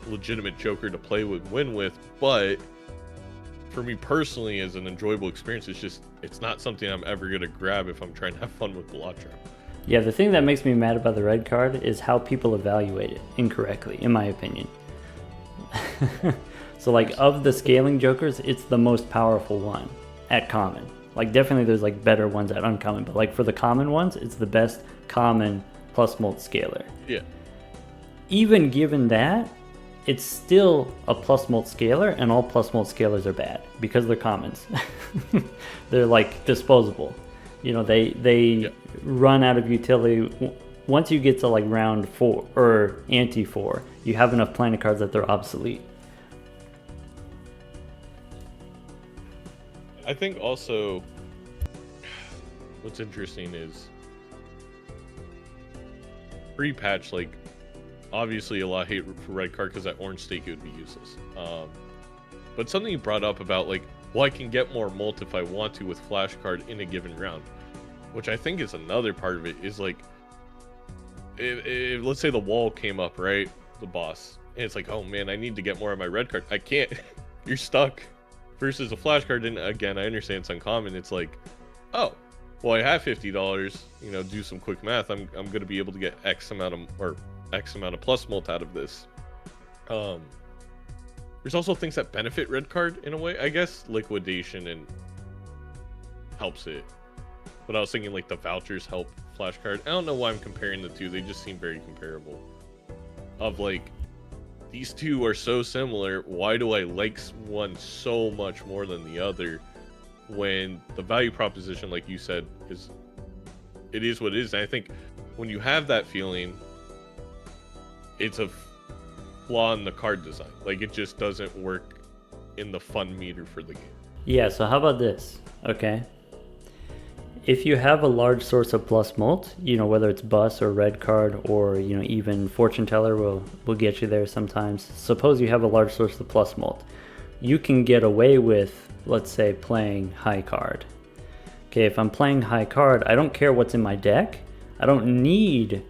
legitimate joker to play with, win with, but for me personally, as an enjoyable experience, it's not something I'm ever gonna grab if I'm trying to have fun with the lot trap. Yeah, the thing that makes me mad about the red card is how people evaluate it incorrectly, in my opinion. So like of the scaling jokers, it's the most powerful one at common. Like definitely there's like better ones at uncommon, but like for the common ones, it's the best common plus molt scaler. Yeah. Even given that, it's still a plus molt scaler, and all plus molt scalers are bad because they're commons. They're like disposable. They run out of utility. Once you get to like round 4 or ante 4, you have enough planet cards that they're obsolete. I think also what's interesting is pre-patch, like obviously a lot of hate for red card because that orange stake would be useless. But something you brought up about like, well, I can get more molt if I want to with flash card in a given round, which I think is another part of it, is like, if let's say the wall came up, right, the boss, and it's like, oh man, I need to get more of my red card. I can't. You're stuck. Versus a flash card, and again, I understand it's uncommon. It's like, oh, well, I have $50. Do some quick math. I'm gonna be able to get X amount of plus molt out of this. There's also things that benefit red card in a way, I guess. Liquidation and helps it. But I was thinking like the vouchers help flash card. I don't know why I'm comparing the two. They just seem very comparable. Of like, these two are so similar. Why do I like one so much more than the other? When the value proposition, like you said, is what it is. And I think when you have that feeling, it's flaw in the card design. Like it just doesn't work in the fun meter for the game. Yeah, so how about this? Okay. If you have a large source of plus mult, whether it's bus or red card or, even fortune teller will get you there sometimes. Suppose you have a large source of plus mult. You can get away with, let's say, playing high card. Okay, if I'm playing high card, I don't care what's in my deck. I don't need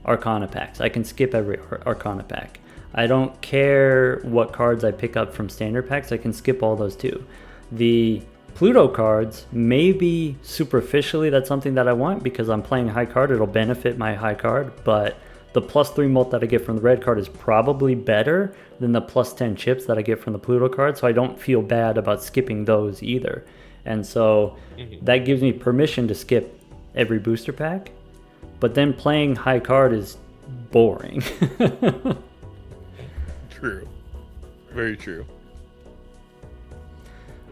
Arcana packs. I can skip every Arcana pack. I don't care what cards I pick up from standard packs. I can skip all those too. The Pluto cards, maybe superficially that's something that I want because I'm playing high card. It'll benefit my high card, but the +3 mult that I get from the red card is probably better than the +10 chips that I get from the Pluto card, so I don't feel bad about skipping those either. And so that gives me permission to skip every booster pack, but then playing high card is boring. True. Very true.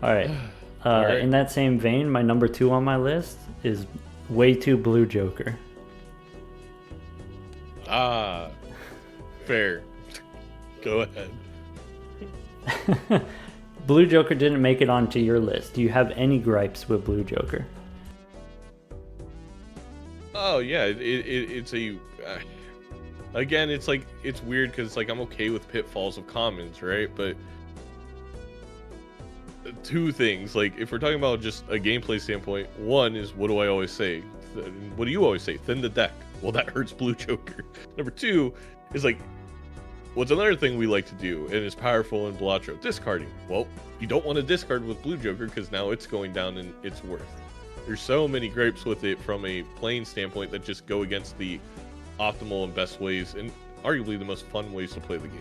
All right. In that same vein, my number 2 on my list is way too blue Joker. Ah, fair. Go ahead. Blue Joker didn't make it onto your list. Do you have any gripes with Blue Joker? Oh yeah, it's a again, it's like it's weird because like I'm okay with pitfalls of commons, right? But two things, like if we're talking about just a gameplay standpoint, one is what do I always say? What do you always say? Thin the deck. Well, that hurts Blue Joker. Number two is like, what's another thing we like to do and is powerful in Balatro? Discarding. Well, you don't want to discard with Blue Joker because now it's going down in its worth. There's so many gripes with it from a playing standpoint that just go against the optimal and best ways and arguably the most fun ways to play the game.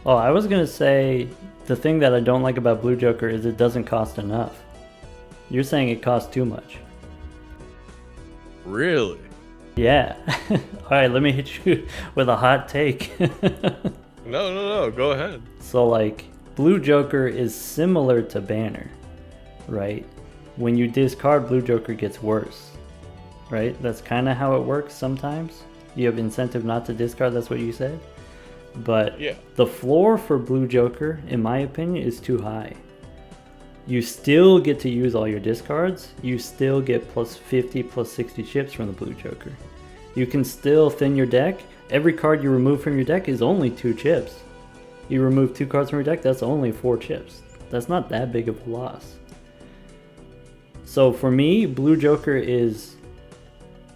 Oh, I was going to say the thing that I don't like about Blue Joker is it doesn't cost enough. You're saying it costs too much. Really? Yeah. All right, let me hit you with a hot take. No, go ahead. So like, Blue Joker is similar to Banner, right? When you discard, Blue Joker gets worse, right? That's kind of how it works sometimes. You have incentive not to discard, that's what you said. But yeah, the floor for Blue Joker, in my opinion, is too high. You still get to use all your discards. You still get +50, +60 chips from the Blue Joker. You can still thin your deck. Every card you remove from your deck is only 2 chips. You remove 2 cards from your deck, that's only 4 chips. That's not that big of a loss. So for me, Blue Joker is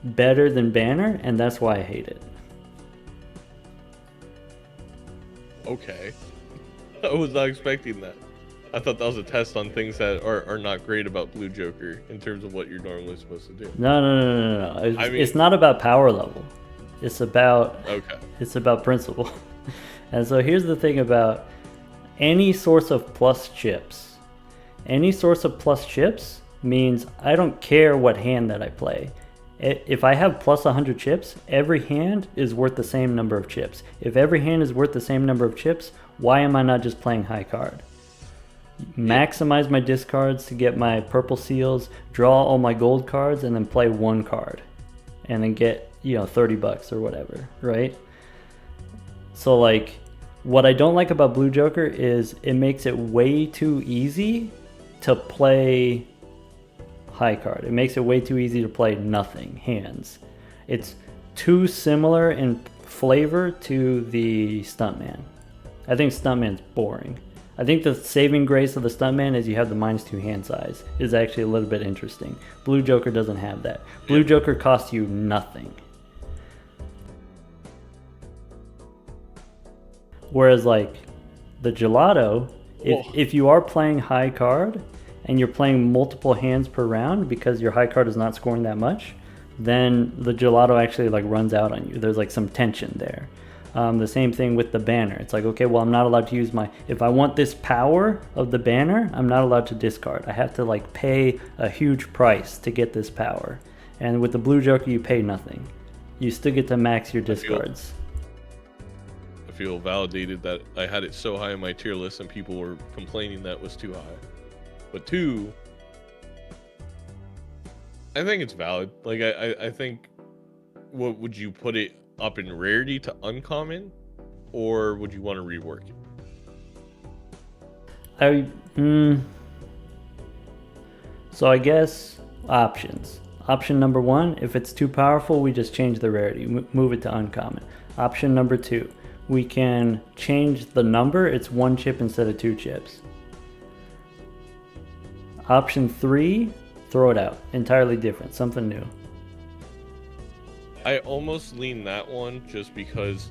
better than Banner, and that's why I hate it. Okay. I was not expecting that. I thought that was a test on things that are not great about Blue Joker in terms of what you're normally supposed to do. No. It's not about power level. It's about principle. And so here's the thing about any source of plus chips. Any source of plus chips means I don't care what hand that I play. If I have plus 100 chips, every hand is worth the same number of chips. If every hand is worth the same number of chips, why am I not just playing high card? Maximize my discards to get my purple seals, draw all my gold cards, and then play 1 card. And then get, $30 or whatever, right? So like, what I don't like about Blue Joker is it makes it way too easy to play high card. It makes it way too easy to play nothing hands. It's too similar in flavor to the Stuntman. I think Stuntman's boring. I think the saving grace of the Stuntman is you have the -2 hand size. Is actually a little bit interesting. Blue Joker doesn't have that. Blue Joker costs you nothing. Whereas like the Gelato, if you are playing high card and you're playing multiple hands per round because your high card is not scoring that much, then the Gelato actually like runs out on you. There's like some tension there. The same thing with the Banner. It's like, okay, well, I'm not allowed to use if I want this power of the Banner, I'm not allowed to discard. I have to like pay a huge price to get this power. And with the Blue Joker, you pay nothing. You still get to max your discards. I feel validated that I had it so high on my tier list and people were complaining that it was too high. But 2, I think it's valid. Like I think, what would you put it up in rarity to uncommon? or would you want to rework it? So I guess options. Option number 1, if it's too powerful, we just change the rarity, move it to uncommon. Option number 2, we can change the number, it's 1 chip instead of 2 chips. Option 3, throw it out, entirely different, something new. I almost lean that one just because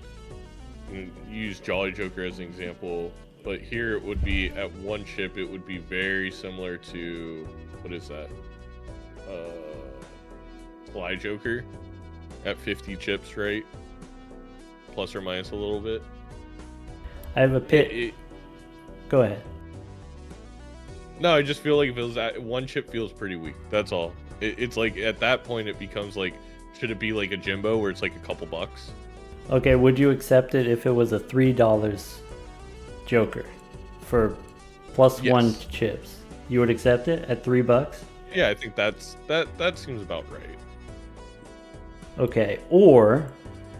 use Jolly Joker as an example, but here it would be at 1 chip, it would be very similar to, what is that? Fly Joker at 50 chips, right? Plus or minus a little bit. I have a pit. Go ahead. No, I just feel like if it was at 1 chip, feels pretty weak. That's all. It's like at that point, it becomes like, should it be like a Jimbo where it's like a couple bucks? Okay, would you accept it if it was a $3 Joker for plus Yes. 1 chips? You would accept it at $3? Yeah, I think that seems about right. Okay, or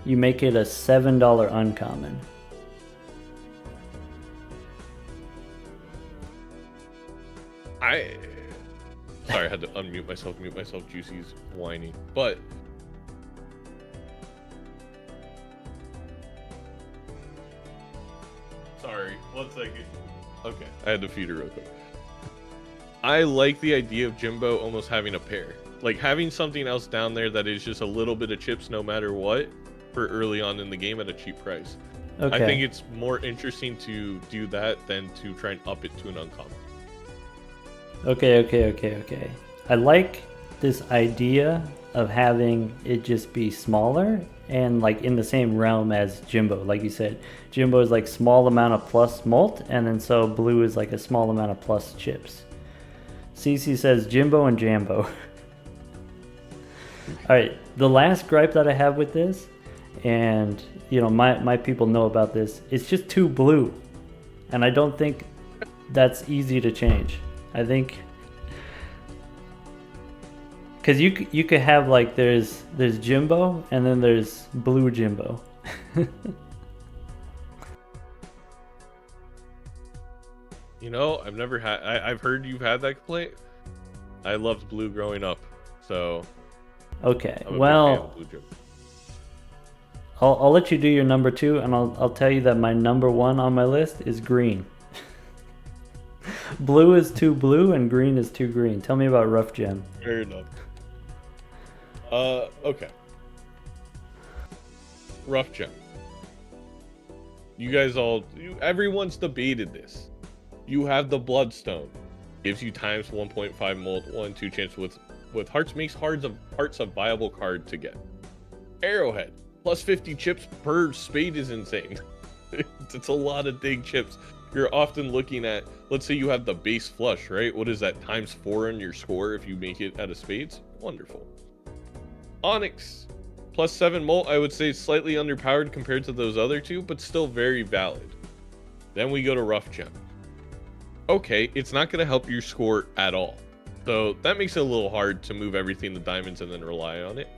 you make it a $7 uncommon. Sorry, I had to unmute myself, mute myself. Juicy's whining, but sorry, 1 second. Okay, I had to feed her real quick. I like the idea of Jimbo almost having a pair, like having something else down there that is just a little bit of chips no matter what for early on in the game at a cheap price. Okay. I think it's more interesting to do that than to try and up it to an uncommon. Okay. I like this idea of having it just be smaller and like in the same realm as Jimbo. Like you said, Jimbo is like small amount of plus mult, and then so blue is like a small amount of plus chips. CC says Jimbo and Jambo. Alright, the last gripe that I have with this, and you know, my people know about this, it's just too blue. And I don't think that's easy to change. I think because you could have like there's Jimbo and then there's blue Jimbo. You know, I've never had. I've heard you've had that complaint. I loved blue growing up, so. Okay, I'm a big fan well, of blue Jimbo. I'll let you do your number 2, and I'll tell you that my number 1 on my list is green. Blue is too blue and green is too green. Tell me about Rough Gem. Fair enough. Okay. Rough Gem. You guys everyone's debated this. You have the Bloodstone. Gives you times 1.5 mult, 1-2 chance with hearts, makes hearts a viable card to get. Arrowhead. Plus 50 chips per spade is insane. It's a lot of dang chips. You're often looking at, let's say you have the base flush, right? What is that, times 4 on your score if you make it out of spades? Wonderful. Onyx, plus 7 mult, I would say slightly underpowered compared to those other two, but still very valid. Then we go to Rough Gem. Okay, it's not going to help your score at all. So that makes it a little hard to move everything to diamonds and then rely on it.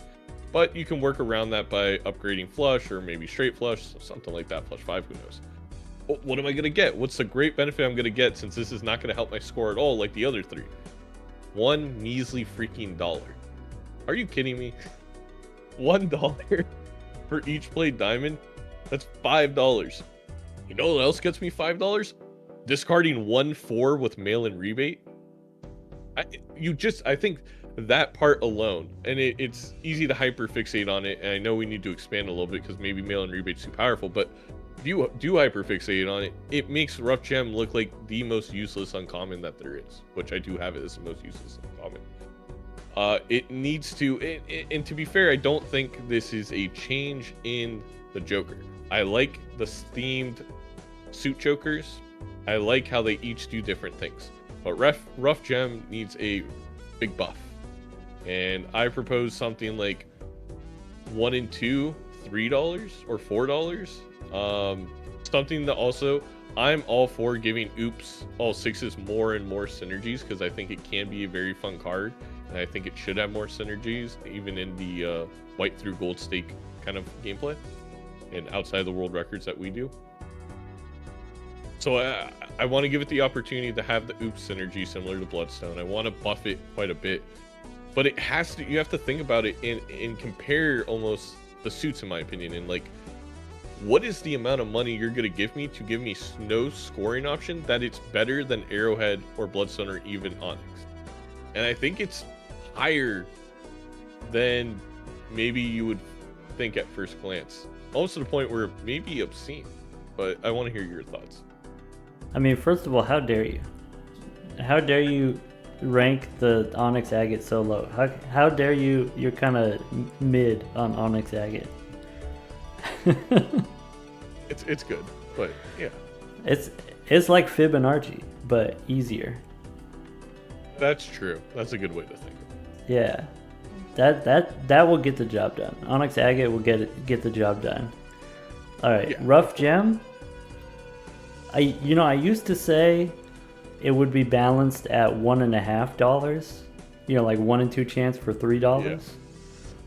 But you can work around that by upgrading flush or maybe straight flush, something like that, flush 5, who knows. What am I going to get? What's the great benefit I'm going to get since this is not going to help my score at all like the other 3? 1 measly freaking dollar. Are you kidding me? $1 for each played diamond? That's $5. You know what else gets me $5? Discarding 1/4 with mail-in rebate. I think that part alone, and it's easy to hyperfixate on it, and I know we need to expand a little bit because maybe mail-in rebate's too powerful, but if you do hyperfixate on it, it makes Rough Gem look like the most useless uncommon that there is, which I do have it as the most useless uncommon. It needs to, and to be fair, I don't think this is a change in the Joker. I like the themed suit Jokers. I like how they each do different things. But Rough Gem needs a big buff. And I propose something like 1 and 2, $3 or $4. Something that also, I'm all for giving Oops all 6s more and more synergies because I think it can be a very fun card. And I think it should have more synergies, even in the white through gold stake kind of gameplay. and outside the world records that we do. So I want to give it the opportunity to have the oops synergy similar to Bloodstone. I want to buff it quite a bit, but it has to. You have to think about it and compare almost the suits, in my opinion, and like, what is the amount of money you're gonna give me to give me no scoring option that it's better than Arrowhead or Bloodstone or even Onyx? And I think it's higher than maybe you would think at first glance, almost to the point where it may be obscene. But I want to hear your thoughts. I mean, first of all, how dare you? How dare you rank the Onyx Agate so low? How dare you? You're kind of mid on Onyx Agate. It's good, but yeah. It's like Fib and Archie, but easier. That's true. That's a good way to think of it. Yeah. That will get the job done. Onyx Agate will get the job done. Alright, Yeah. Rough Gem. I used to say it would be balanced at $1.50. Like 1 in 2 chance for $3. Yeah.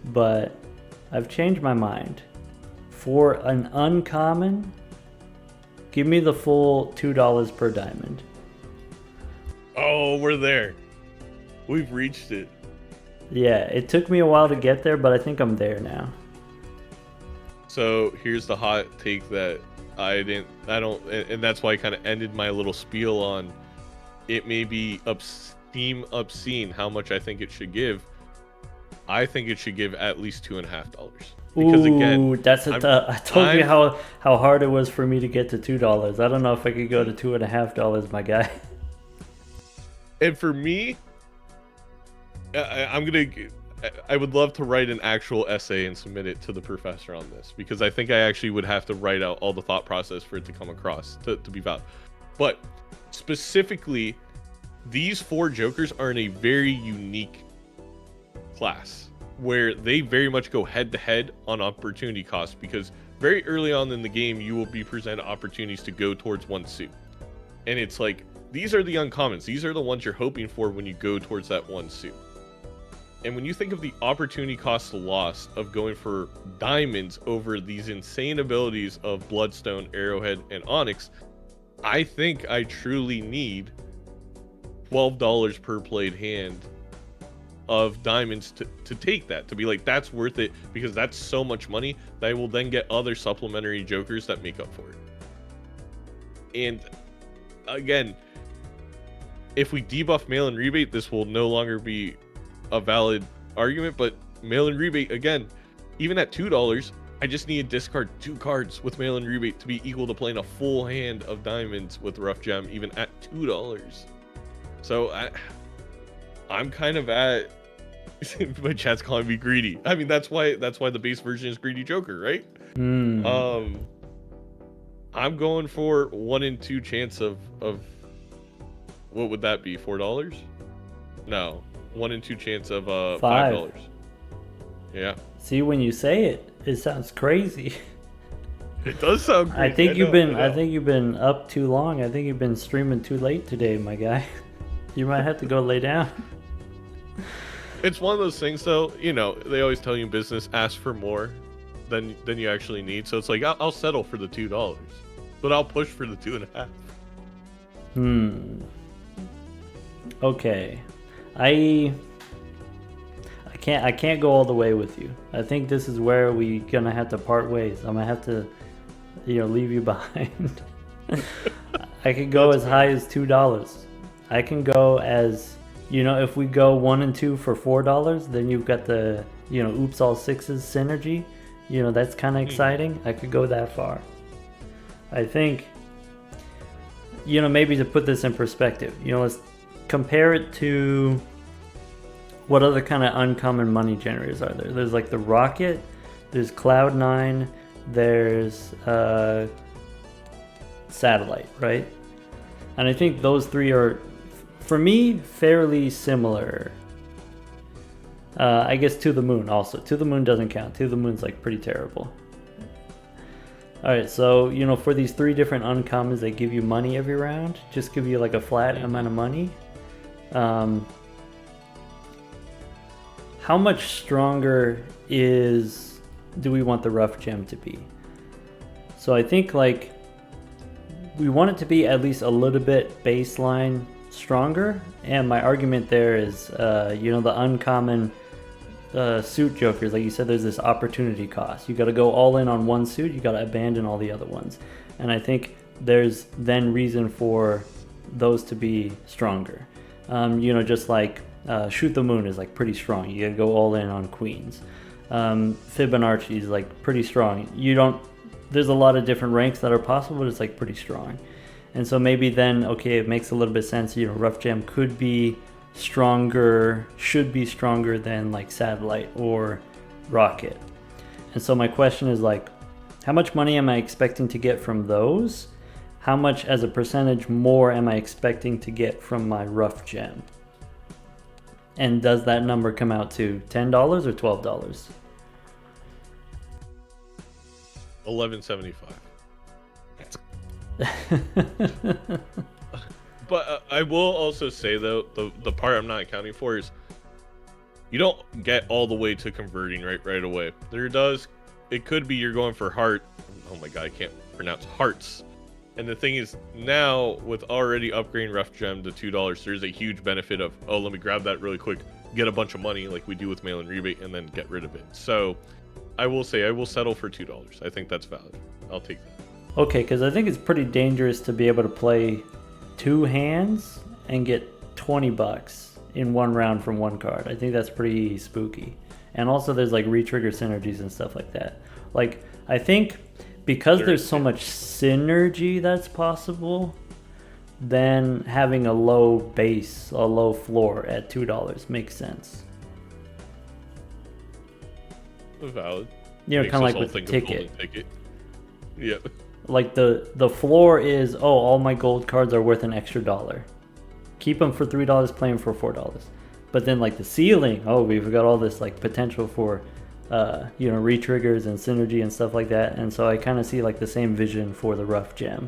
But I've changed my mind. For an uncommon, give me the full $2 per diamond. Oh, we're there. We've reached it. Yeah, it took me a while to get there, but I think I'm there now. So here's the hot take that and that's why I kind of ended my little spiel on it may be obscene how much I think it should give. I think it should give at least $2.50. Because again, that's I told you how hard it was for me to get to $2. I don't know if I could go to $2.50, my guy. And for me, I would love to write an actual essay and submit it to the professor on this, because I think I actually would have to write out all the thought process for it to come across to be valid. But specifically, these 4 Jokers are in a very unique class where they very much go head to head on opportunity cost, because very early on in the game you will be presented opportunities to go towards one suit, and it's like, these are the uncommons, these are the ones you're hoping for when you go towards that one suit. And when you think of the opportunity cost lost of going for diamonds over these insane abilities of Bloodstone, Arrowhead, and Onyx, I think I truly need $12 per played hand of diamonds to take that, to be like, that's worth it, because that's so much money that I will then get other supplementary Jokers that make up for it. And again, if we debuff mail and rebate, this will no longer be a valid argument, but mail and rebate, again, even at $2, I just need to discard 2 cards with mail and rebate to be equal to playing a full hand of diamonds with Rough Gem, even at $2. So I'm kind of at my chat's calling me greedy. I mean, that's why the base version is Greedy Joker, right? I'm going for 1 in 2 chance of what would that be, $4? No, 1 in 2 chance of $5. Yeah. See, when you say it, it sounds crazy. It does sound crazy. I think you've been up too long. I think you've been streaming too late today, my guy. You might have to go lay down. It's one of those things, though. They always tell you in business, ask for more than you actually need. So it's like, I'll settle for the $2, but I'll push for the 2.5. Okay, I can't go all the way with you. I think this is where we gonna have to part ways. I'm gonna have to, leave you behind. I could go as high as $2. I can go as, if we go 1 and 2 for $4, then you've got the, oops all sixes synergy. That's kind of exciting. I could go that far. I think, maybe to put this in perspective, let's compare it to what other kind of uncommon money generators are there. There's like the Rocket, there's Cloud9, there's Satellite, right? And I think those 3 are, for me, fairly similar. I guess To the Moon also. To the Moon doesn't count. To the Moon's like pretty terrible. Alright, so, for these 3 different uncommons that give you money every round, just give you like a flat amount of money. How much stronger do we want the Rough Gem to be? So I think like we want it to be at least a little bit baseline stronger. And my argument there is, the uncommon suit jokers, like you said, there's this opportunity cost. You got to go all in on one suit. You got to abandon all the other ones. And I think there's then reason for those to be stronger. Just like Shoot the Moon is like pretty strong. You got to go all in on queens. Fibonacci is like pretty strong. There's a lot of different ranks that are possible, but it's like pretty strong. And so maybe then, okay, it makes a little bit sense. Rough Gem could be stronger, should be stronger than like Satellite or Rocket. And so my question is like, how much money am I expecting to get from those? How much as a percentage more am I expecting to get from my Rough Gem? And does that number come out to $10 or $12? $11.75. But I will also say though, the part I'm not accounting for is you don't get all the way to converting right away. It could be you're going for heart. Oh my god, I can't pronounce hearts. And the thing is, now with already upgrading Rough Gem to $2, there's a huge benefit of, oh, let me grab that really quick, get a bunch of money like we do with mail-in rebate, and then get rid of it. So I will say I will settle for $2. I think that's valid. I'll take that. Okay, because I think it's pretty dangerous to be able to play 2 hands and get $20 in one round from one card. I think that's pretty spooky. And also there's like retrigger synergies and stuff like that. Like, I think because there's so much synergy that's possible, then having a low base, a low floor at $2 makes sense. Valid. Kind of like with the ticket. Yep. Like the floor is, all my gold cards are worth an extra $1. Keep them for $3, play them for $4. But then like the ceiling, we've got all this like potential for retriggers and synergy and stuff like that. And so I kind of see like the same vision for the Rough Gem.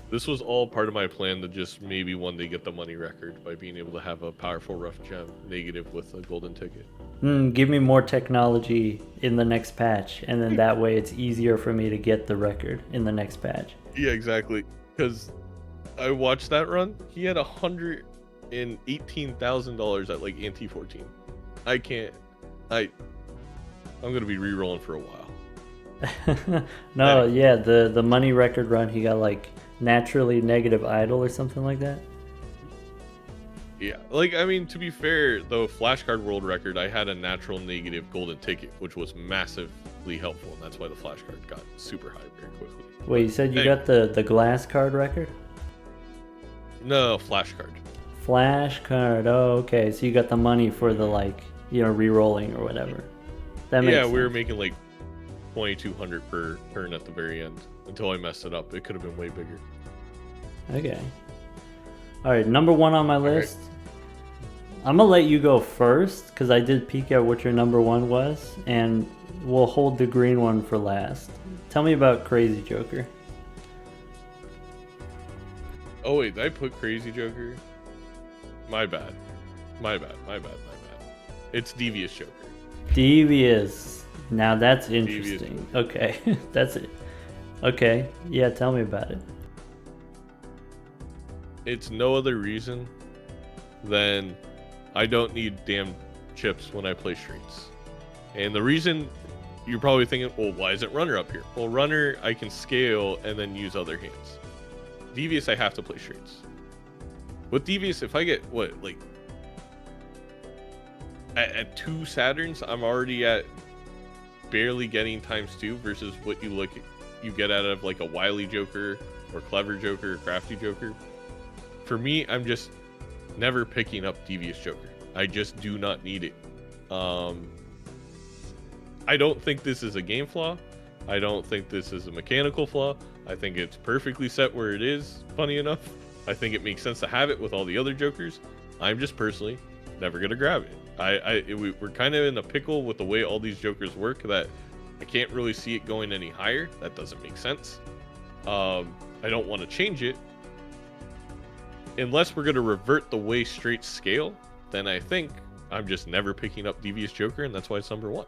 This was all part of my plan to just maybe one day get the money record by being able to have a powerful Rough Gem negative with a golden ticket. Give me more technology in the next patch, and then that way it's easier for me to get the record in the next patch. Yeah, exactly. Because I watched that run. He had $118,000 at like Ante 14. I'm gonna be re-rolling for a while. No, yeah, the money record run, he got like naturally negative idle or something like that. Yeah, like, I mean, to be fair, the flashcard world record, I had a natural negative golden ticket, which was massively helpful, and that's why the flashcard got super high very quickly. Wait, you said you got the glass card record? No, flashcard. Flashcard, oh, okay. So you got the money for the, like, re-rolling or whatever. That makes sense. We were making like 2,200 per turn at the very end until I messed it up. It could have been way bigger. Okay. All right, number 1 on my list. Right. I'm gonna let you go first because I did peek at what your number 1 was, and we'll hold the green one for last. Tell me about Crazy Joker. Oh wait, did I put Crazy Joker? My bad. It's Devious Joker. Devious. Now that's interesting. Okay, that's it. Okay, yeah, tell me about it. It's no other reason than I don't need damn chips when I play straights. And the reason, you're probably thinking, well, why isn't Runner up here? Well, Runner, I can scale and then use other hands. Devious, I have to play straights. With Devious, if I get, at 2 Saturns, I'm already at barely getting ×2 versus what you get out of like a Wily Joker or Clever Joker or Crafty Joker. For me, I'm just never picking up Devious Joker. I just do not need it. I don't think this is a game flaw. I don't think this is a mechanical flaw. I think it's perfectly set where it is, funny enough. I think it makes sense to have it with all the other Jokers. I'm just personally never going to grab it. We're kind of in a pickle with the way all these Jokers work that I can't really see it going any higher. That doesn't make sense. I don't want to change it. Unless we're going to revert the way straight scale, then I think I'm just never picking up Devious Joker, and that's why it's number 1.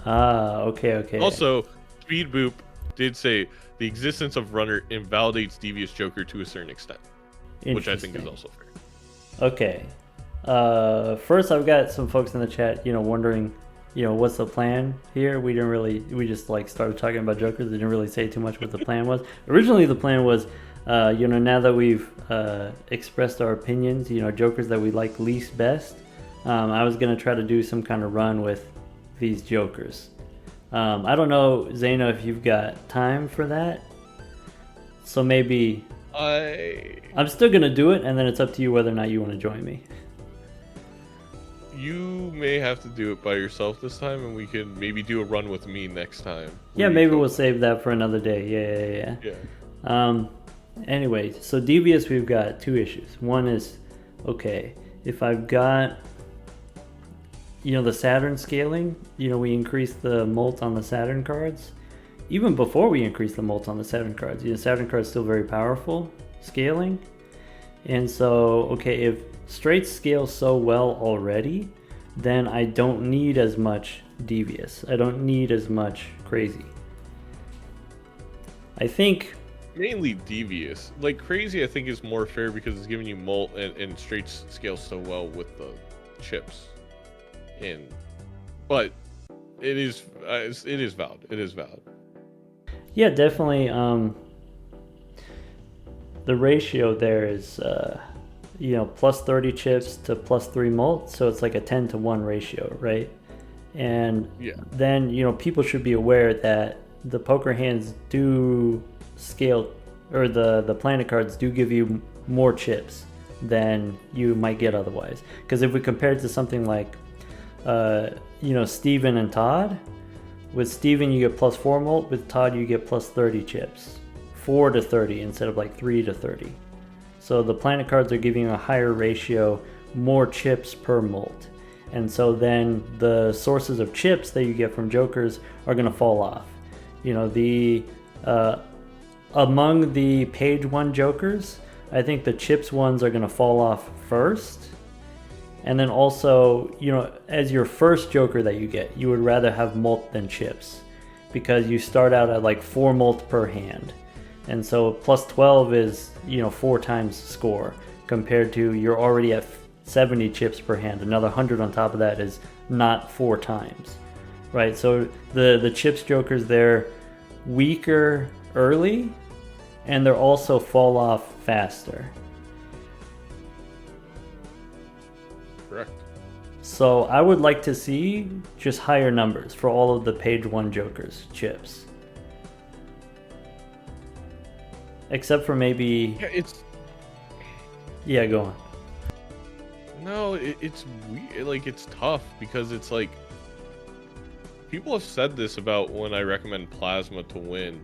Ah, okay. Also, Speed Boop did say the existence of runner invalidates devious Joker to a certain extent, which I think is also fair. Okay. First, I've got some folks in the chat, wondering, what's the plan here? We just like started talking about Jokers. They didn't really say too much what the plan was. Originally, the plan was, now that we've expressed our opinions, Jokers that we like least best, I was gonna try to do some kind of run with these Jokers. I don't know, Zaino, if you've got time for that. So maybe I'm still gonna do it, and then it's up to you whether or not you want to join me. You may have to do it by yourself this time, and we can maybe do a run with me next time. Yeah, maybe we'll save that for another day. Yeah. Anyway, so devious, we've got two issues. One is, okay, if I've got, the Saturn scaling, we increase the molt on the Saturn cards. Even before we increase the molt on the Saturn cards, Saturn cards still very powerful scaling. And so, okay, if straight scales so well already, then I don't need as much devious. I don't need as much crazy. I think mainly devious. Like crazy, I think is more fair because it's giving you molt and straight scales so well with the chips. But it is valid. It is valid. Yeah, definitely. The ratio there is plus 30 chips to plus 3 molt, so it's like a 10-to-1 ratio, right? And then people should be aware that the poker hands do scale, or the planet cards do give you more chips than you might get otherwise. Because if we compare it to something like Steven and Todd, with Steven you get plus 4 molt, with Todd you get plus 30 chips, 4 to 30 instead of like 3 to 30. So the planet cards are giving you a higher ratio, more chips per molt. And so then the sources of chips that you get from Jokers are going to fall off. Among the page 1 Jokers, I think the chips ones are going to fall off first. And then also, as your first Joker that you get, you would rather have molt than chips, because you start out at like 4 molt per hand. And so plus 12 is, 4 times score, compared to you're already at 70 chips per hand. Another 100 on top of that is not 4 times, right? So the chips Jokers, they're weaker early, and they're also fall off faster. Correct. So I would like to see just higher numbers for all of the page 1 Jokers chips. Except for maybe... Yeah, go on. No, it's weird. Like, it's tough because it's like... People have said this about when I recommend Plasma to win.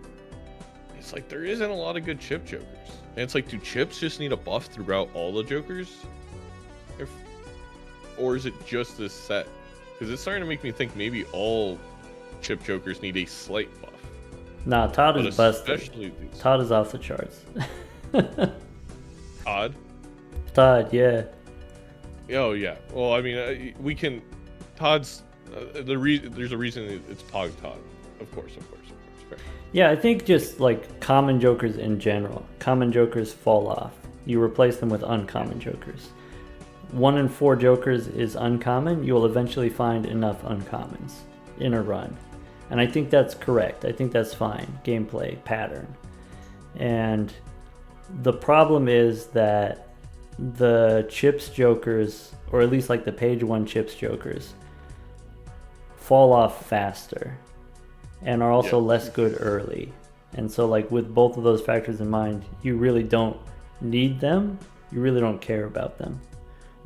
It's like, there isn't a lot of good chip Jokers. And it's like, do chips just need a buff throughout all the Jokers? Or is it just this set? Because it's starting to make me think maybe all chip Jokers need a slight buff. Nah, Todd is busted. Todd is off the charts. Todd, yeah. Oh yeah. Well, I mean, we can. Todd's there's a reason it's Pog Todd. Of course. Fair. Yeah, I think just like common Jokers in general. Common Jokers fall off. You replace them with uncommon Jokers. 1 in 4 Jokers is uncommon. You will eventually find enough uncommons in a run. And I think that's correct. I think that's fine. Gameplay pattern. And the problem is that the chips Jokers, or at least like the page 1 chips Jokers, fall off faster and are also less good early. And so like with both of those factors in mind, you really don't need them. You really don't care about them.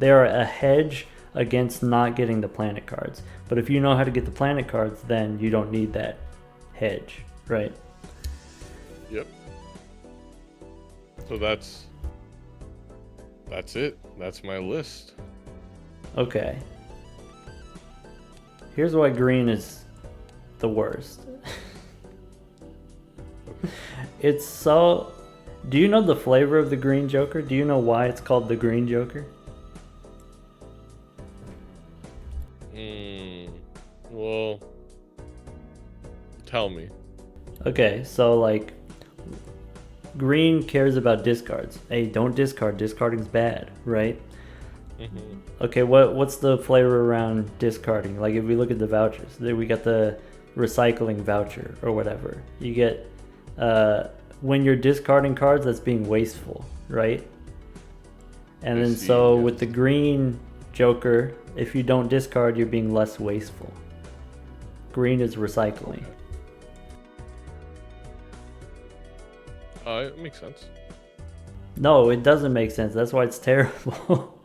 They are a hedge against not getting the planet cards. But if you know how to get the planet cards, then you don't need that hedge, right? Yep. So that's it. That's my list. Okay. Here's why green is the worst. It's so... Do you know the flavor of the green Joker? Do you know why it's called the green Joker? Well, tell me. Okay, so like green cares about discards. Hey, don't discard. Discarding's bad, right? Hmm. Okay, what's the flavor around discarding? Like if we look at the vouchers, we got the recycling voucher or whatever. You get when you're discarding cards, that's being wasteful, right? And I then see. so with Yes. the green Joker, if you don't discard, you're being less wasteful. Green is recycling. It makes sense. No, it doesn't make sense. That's why it's terrible.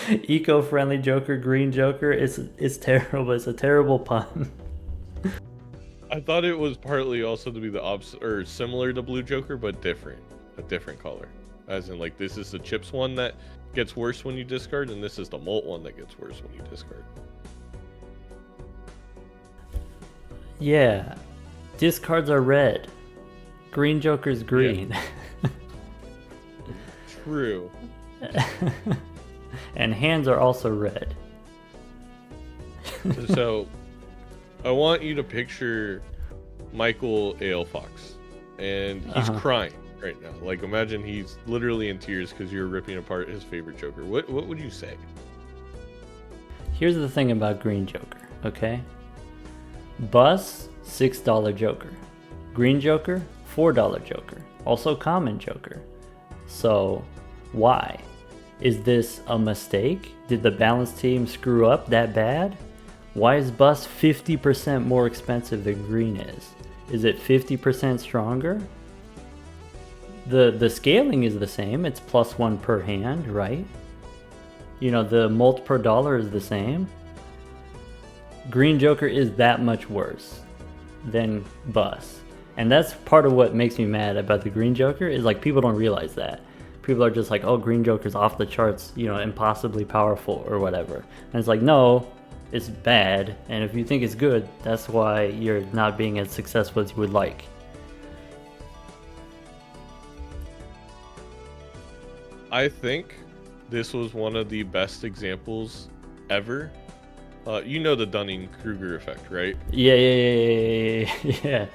Eco-friendly Joker, green Joker, it's terrible. It's a terrible pun. I thought it was partly also to be the opposite or similar to Blue Joker, but different, a different color. As in, like, this is the chips one that gets worse when you discard, and this is the malt one that gets worse when you discard. Yeah, discards are red. Green Joker's green. True. And hands are also red. So, I want you to picture Michael Alefox, and he's crying right now. Like, imagine he's literally in tears because you're ripping apart his favorite Joker. What would you say? Here's the thing about green Joker, okay? Bus, $6 Joker. Green Joker, $4 Joker. Also common Joker. So, why? Is this a mistake? Did the balance team screw up that bad? Why is Bus 50% more expensive than green is? Is it 50% stronger? The scaling is the same. It's +1 per hand, right? You know, the mult per dollar is the same. Green Joker is that much worse than Bus. And that's part of what makes me mad about the Green Joker is like people don't realize that. People are just like, oh, Green Joker's off the charts, you know, impossibly powerful or whatever. And it's like, no, it's bad. And if you think it's good, that's why you're not being as successful as you would like. I think this was one of the best examples ever. You know the Dunning-Kruger effect, right? Yeah.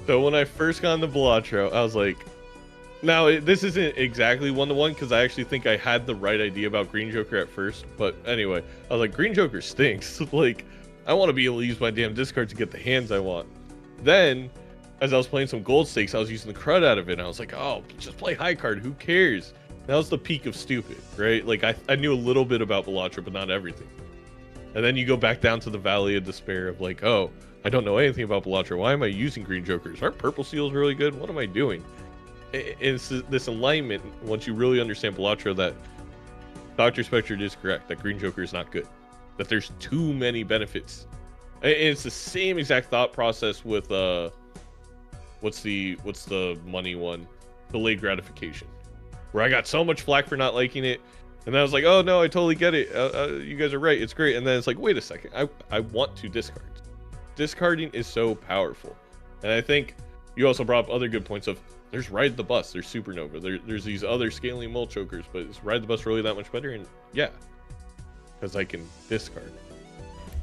So when I first got into Balatro, I was like, now this isn't exactly one-to-one because I actually think I had the right idea about Green Joker at first. But anyway, I was like, Green Joker stinks. Like, I want to be able to use my damn discard to get the hands I want. Then, as I was playing some gold stakes, I was using the crud out of it. And I was like, oh, just play high card. Who cares? That was the peak of stupid, right? Like, I knew a little bit about Balatro, but not everything. And then you go back down to the valley of despair of like, oh, I don't know anything about Balatro. Why am I using green Jokers? Aren't purple seals really good? What am I doing? It's this alignment, once you really understand Balatro, that Dr. Spectre is correct, that green Joker is not good. That there's too many benefits. And it's the same exact thought process with, what's the money one? Delayed gratification. Where I got so much flack for not liking it. And then I was like, oh no, I totally get it. You guys are right. It's great. And then it's like, wait a second. I want to discard. Discarding is so powerful. And I think you also brought up other good points of there's Ride the Bus, there's Supernova, there's these other scaling mult chokers, but is Ride the Bus really that much better? And yeah, because I can discard.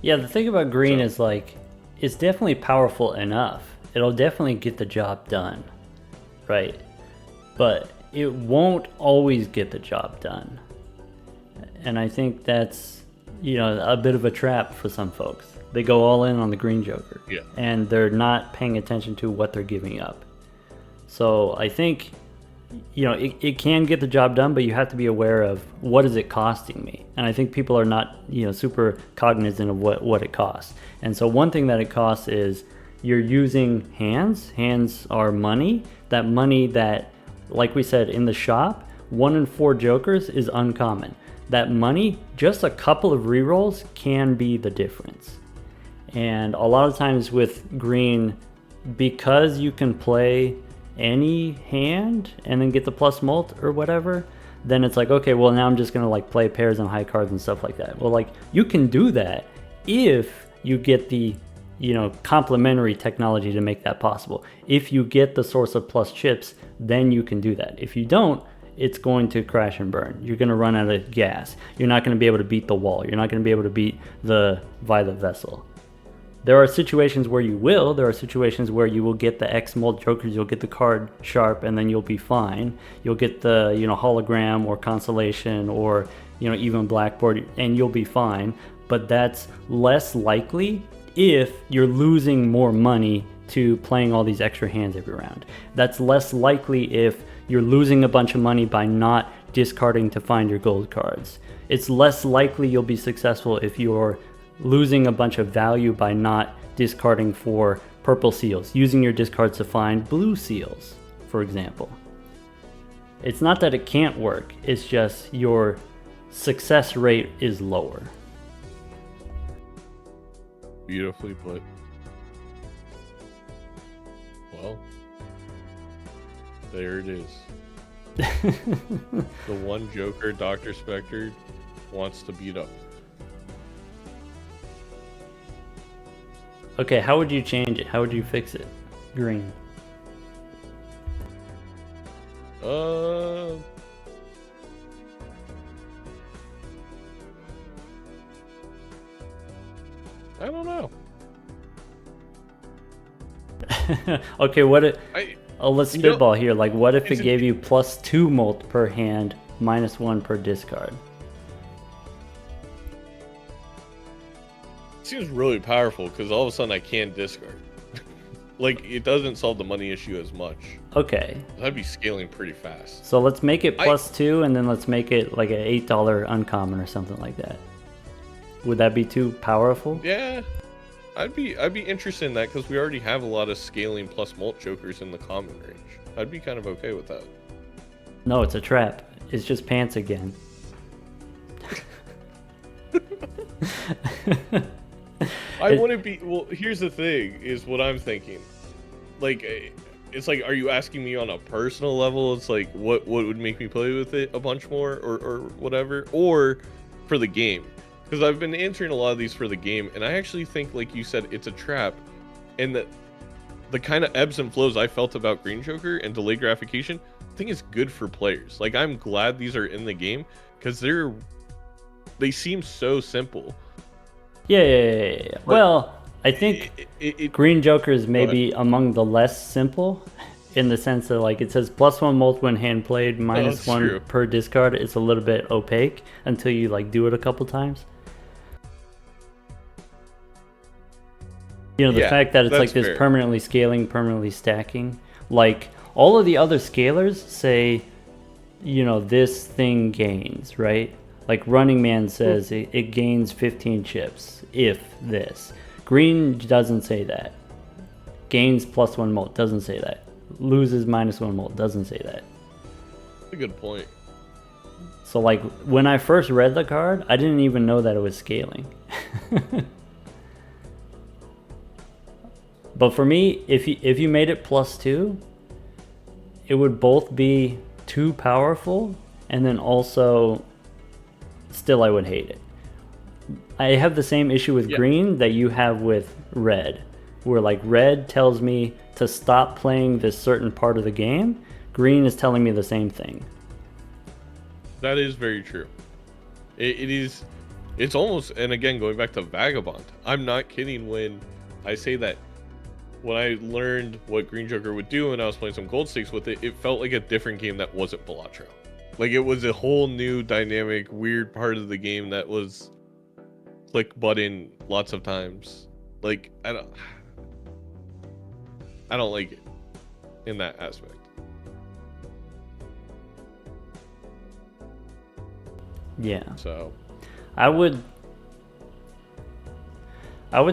Yeah, the thing about green is like, it's definitely powerful enough. It'll definitely get the job done, right? But it won't always get the job done. And I think that's, you know, a bit of a trap for some folks. They go all in on the green Joker. Yeah. And they're not paying attention to what they're giving up. So I think, you know, it can get the job done, but you have to be aware of what is it costing me. And I think people are not, you know, super cognizant of what it costs. And so one thing that it costs is you're using hands. Hands are money. That money that, like we said, in the shop, 1 in 4 Jokers is uncommon. That money, just a couple of rerolls can be the difference. And a lot of times with green, because you can play any hand and then get the plus mult or whatever, then it's like, okay, well now I'm just gonna like play pairs and high cards and stuff like that. Well, like you can do that if you get the, you know, complementary technology to make that possible. If you get the source of plus chips, then you can do that. If you don't, it's going to crash and burn. You're going to run out of gas. You're not going to be able to beat the wall. You're not going to be able to beat the Violet Vessel. There are situations where you will. There are situations where you will get the X mult jokers. You'll get the card sharp, and then you'll be fine. You'll get the hologram or consolation or even blackboard, and you'll be fine. But that's less likely if you're losing more money to playing all these extra hands every round. That's less likely if you're losing a bunch of money by not discarding to find your gold cards. It's less likely you'll be successful if you're losing a bunch of value by not discarding for purple seals, using your discards to find blue seals, for example. It's not that it can't work, it's just your success rate is lower. Beautifully put. Well, there it is. The one Joker Dr. Spectre wants to beat up. Okay, how would you change it? How would you fix it? Green. I don't know. Okay, let's spitball here. Like, what if it gave you +2 mult per hand, -1 per discard? Seems really powerful because all of a sudden I can't discard. Like, it doesn't solve the money issue as much. Okay. That'd be scaling pretty fast. So let's make it +2, and then let's make it like an $8 uncommon or something like that. Would that be too powerful? Yeah, I'd be interested in that because we already have a lot of scaling plus mult jokers in the common range. I'd be kind of okay with that. No, it's a trap. It's just pants again. I wouldn't be. Well, here's the thing: is what I'm thinking. Like, it's like, are you asking me on a personal level? It's like, what would make me play with it a bunch more, or whatever, or for the game? Because I've been answering a lot of these for the game, and I actually think, like you said, it's a trap, and that the kind of ebbs and flows I felt about Green Joker and delayed gratification, I think it's good for players. Like, I'm glad these are in the game because they seem so simple. Yeah. Well, I think Green Joker is maybe among the less simple, in the sense that, like, it says +1 mult when hand played, -1 per discard. It's a little bit opaque until you like do it a couple times. The fact that it's like this permanently scaling, permanently stacking. Like, all of the other scalars say, this thing gains, right? Like, Running Man says it gains 15 chips if this. Green doesn't say that. Gains +1 mult, doesn't say that. Loses -1 mult, doesn't say that. That's a good point. So, like, when I first read the card, I didn't even know that it was scaling. But for me, if you made it +2, it would both be too powerful, and then also still I would hate it. I have the same issue with green that you have with red, where, like, red tells me to stop playing this certain part of the game. Green is telling me the same thing. That is very true. It's almost, and again, going back to Vagabond, I'm not kidding when I say that when I learned what Green Joker would do and I was playing some gold stakes with it, it felt like a different game that wasn't Balatro. Like, it was a whole new dynamic, weird part of the game that was click button lots of times. Like, I don't like it in that aspect. Yeah. So I would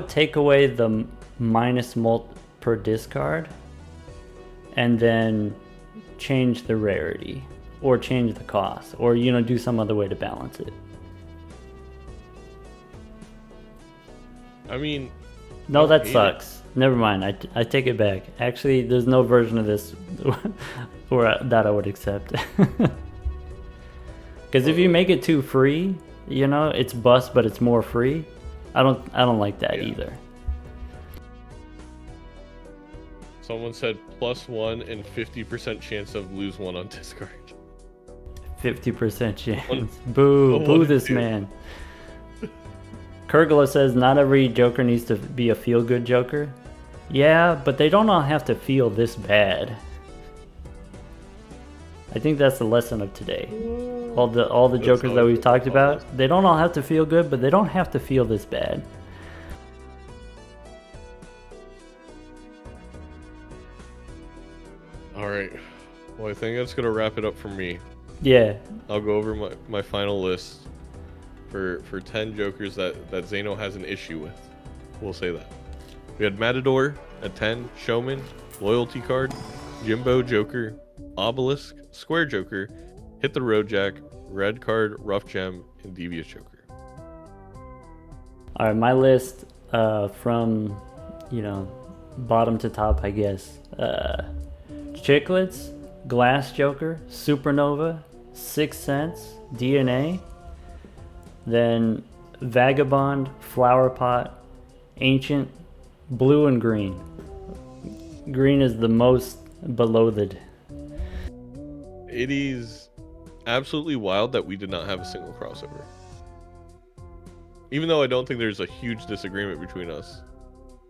take away the minus mult per discard and then change the rarity or change the cost or do some other way to balance it. I mean, no, that sucks. Never mind. I take it back. Actually, there's no version of this that I would accept. Because if you make it too free, it's bust, but it's more free. I don't like that either. Someone said +1 and 50% chance of lose one on discard. 50% chance. Boo this man. Kurgula says not every Joker needs to be a feel-good Joker. Yeah, but they don't all have to feel this bad. I think that's the lesson of today. All the Jokers that we've talked about, they don't all have to feel good, but they don't have to feel this bad. All right. Well, I think that's gonna wrap it up for me. Yeah. I'll go over my final list for 10 Jokers that Zaino has an issue with. We'll say that. We had Matador at 10, Showman, Loyalty Card, Jimbo Joker, Obelisk, Square Joker, Hit the Road Jack, Red Card, Rough Gem, and Devious Joker. All right, my list from, bottom to top, I guess. Chiclets, Glass Joker, Supernova, Sixth Sense, DNA, then Vagabond, Flower Pot, Ancient, Blue, and Green. Green is the most beloathed. It is absolutely wild that we did not have a single crossover. Even though I don't think there's a huge disagreement between us.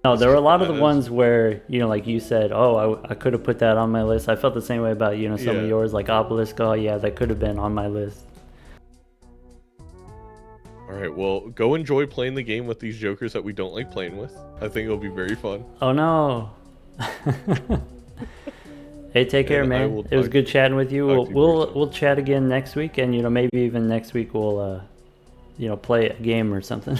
No, there were a lot of the ones where, like you said, oh, I could have put that on my list. I felt the same way about, some of yours, like Obelisk. Oh, yeah, that could have been on my list. All right, well, go enjoy playing the game with these Jokers that we don't like playing with. I think it'll be very fun. Oh, no. Hey, take care, man. It was good chatting with you. We'll chat again next week, and maybe even next week we'll play a game or something.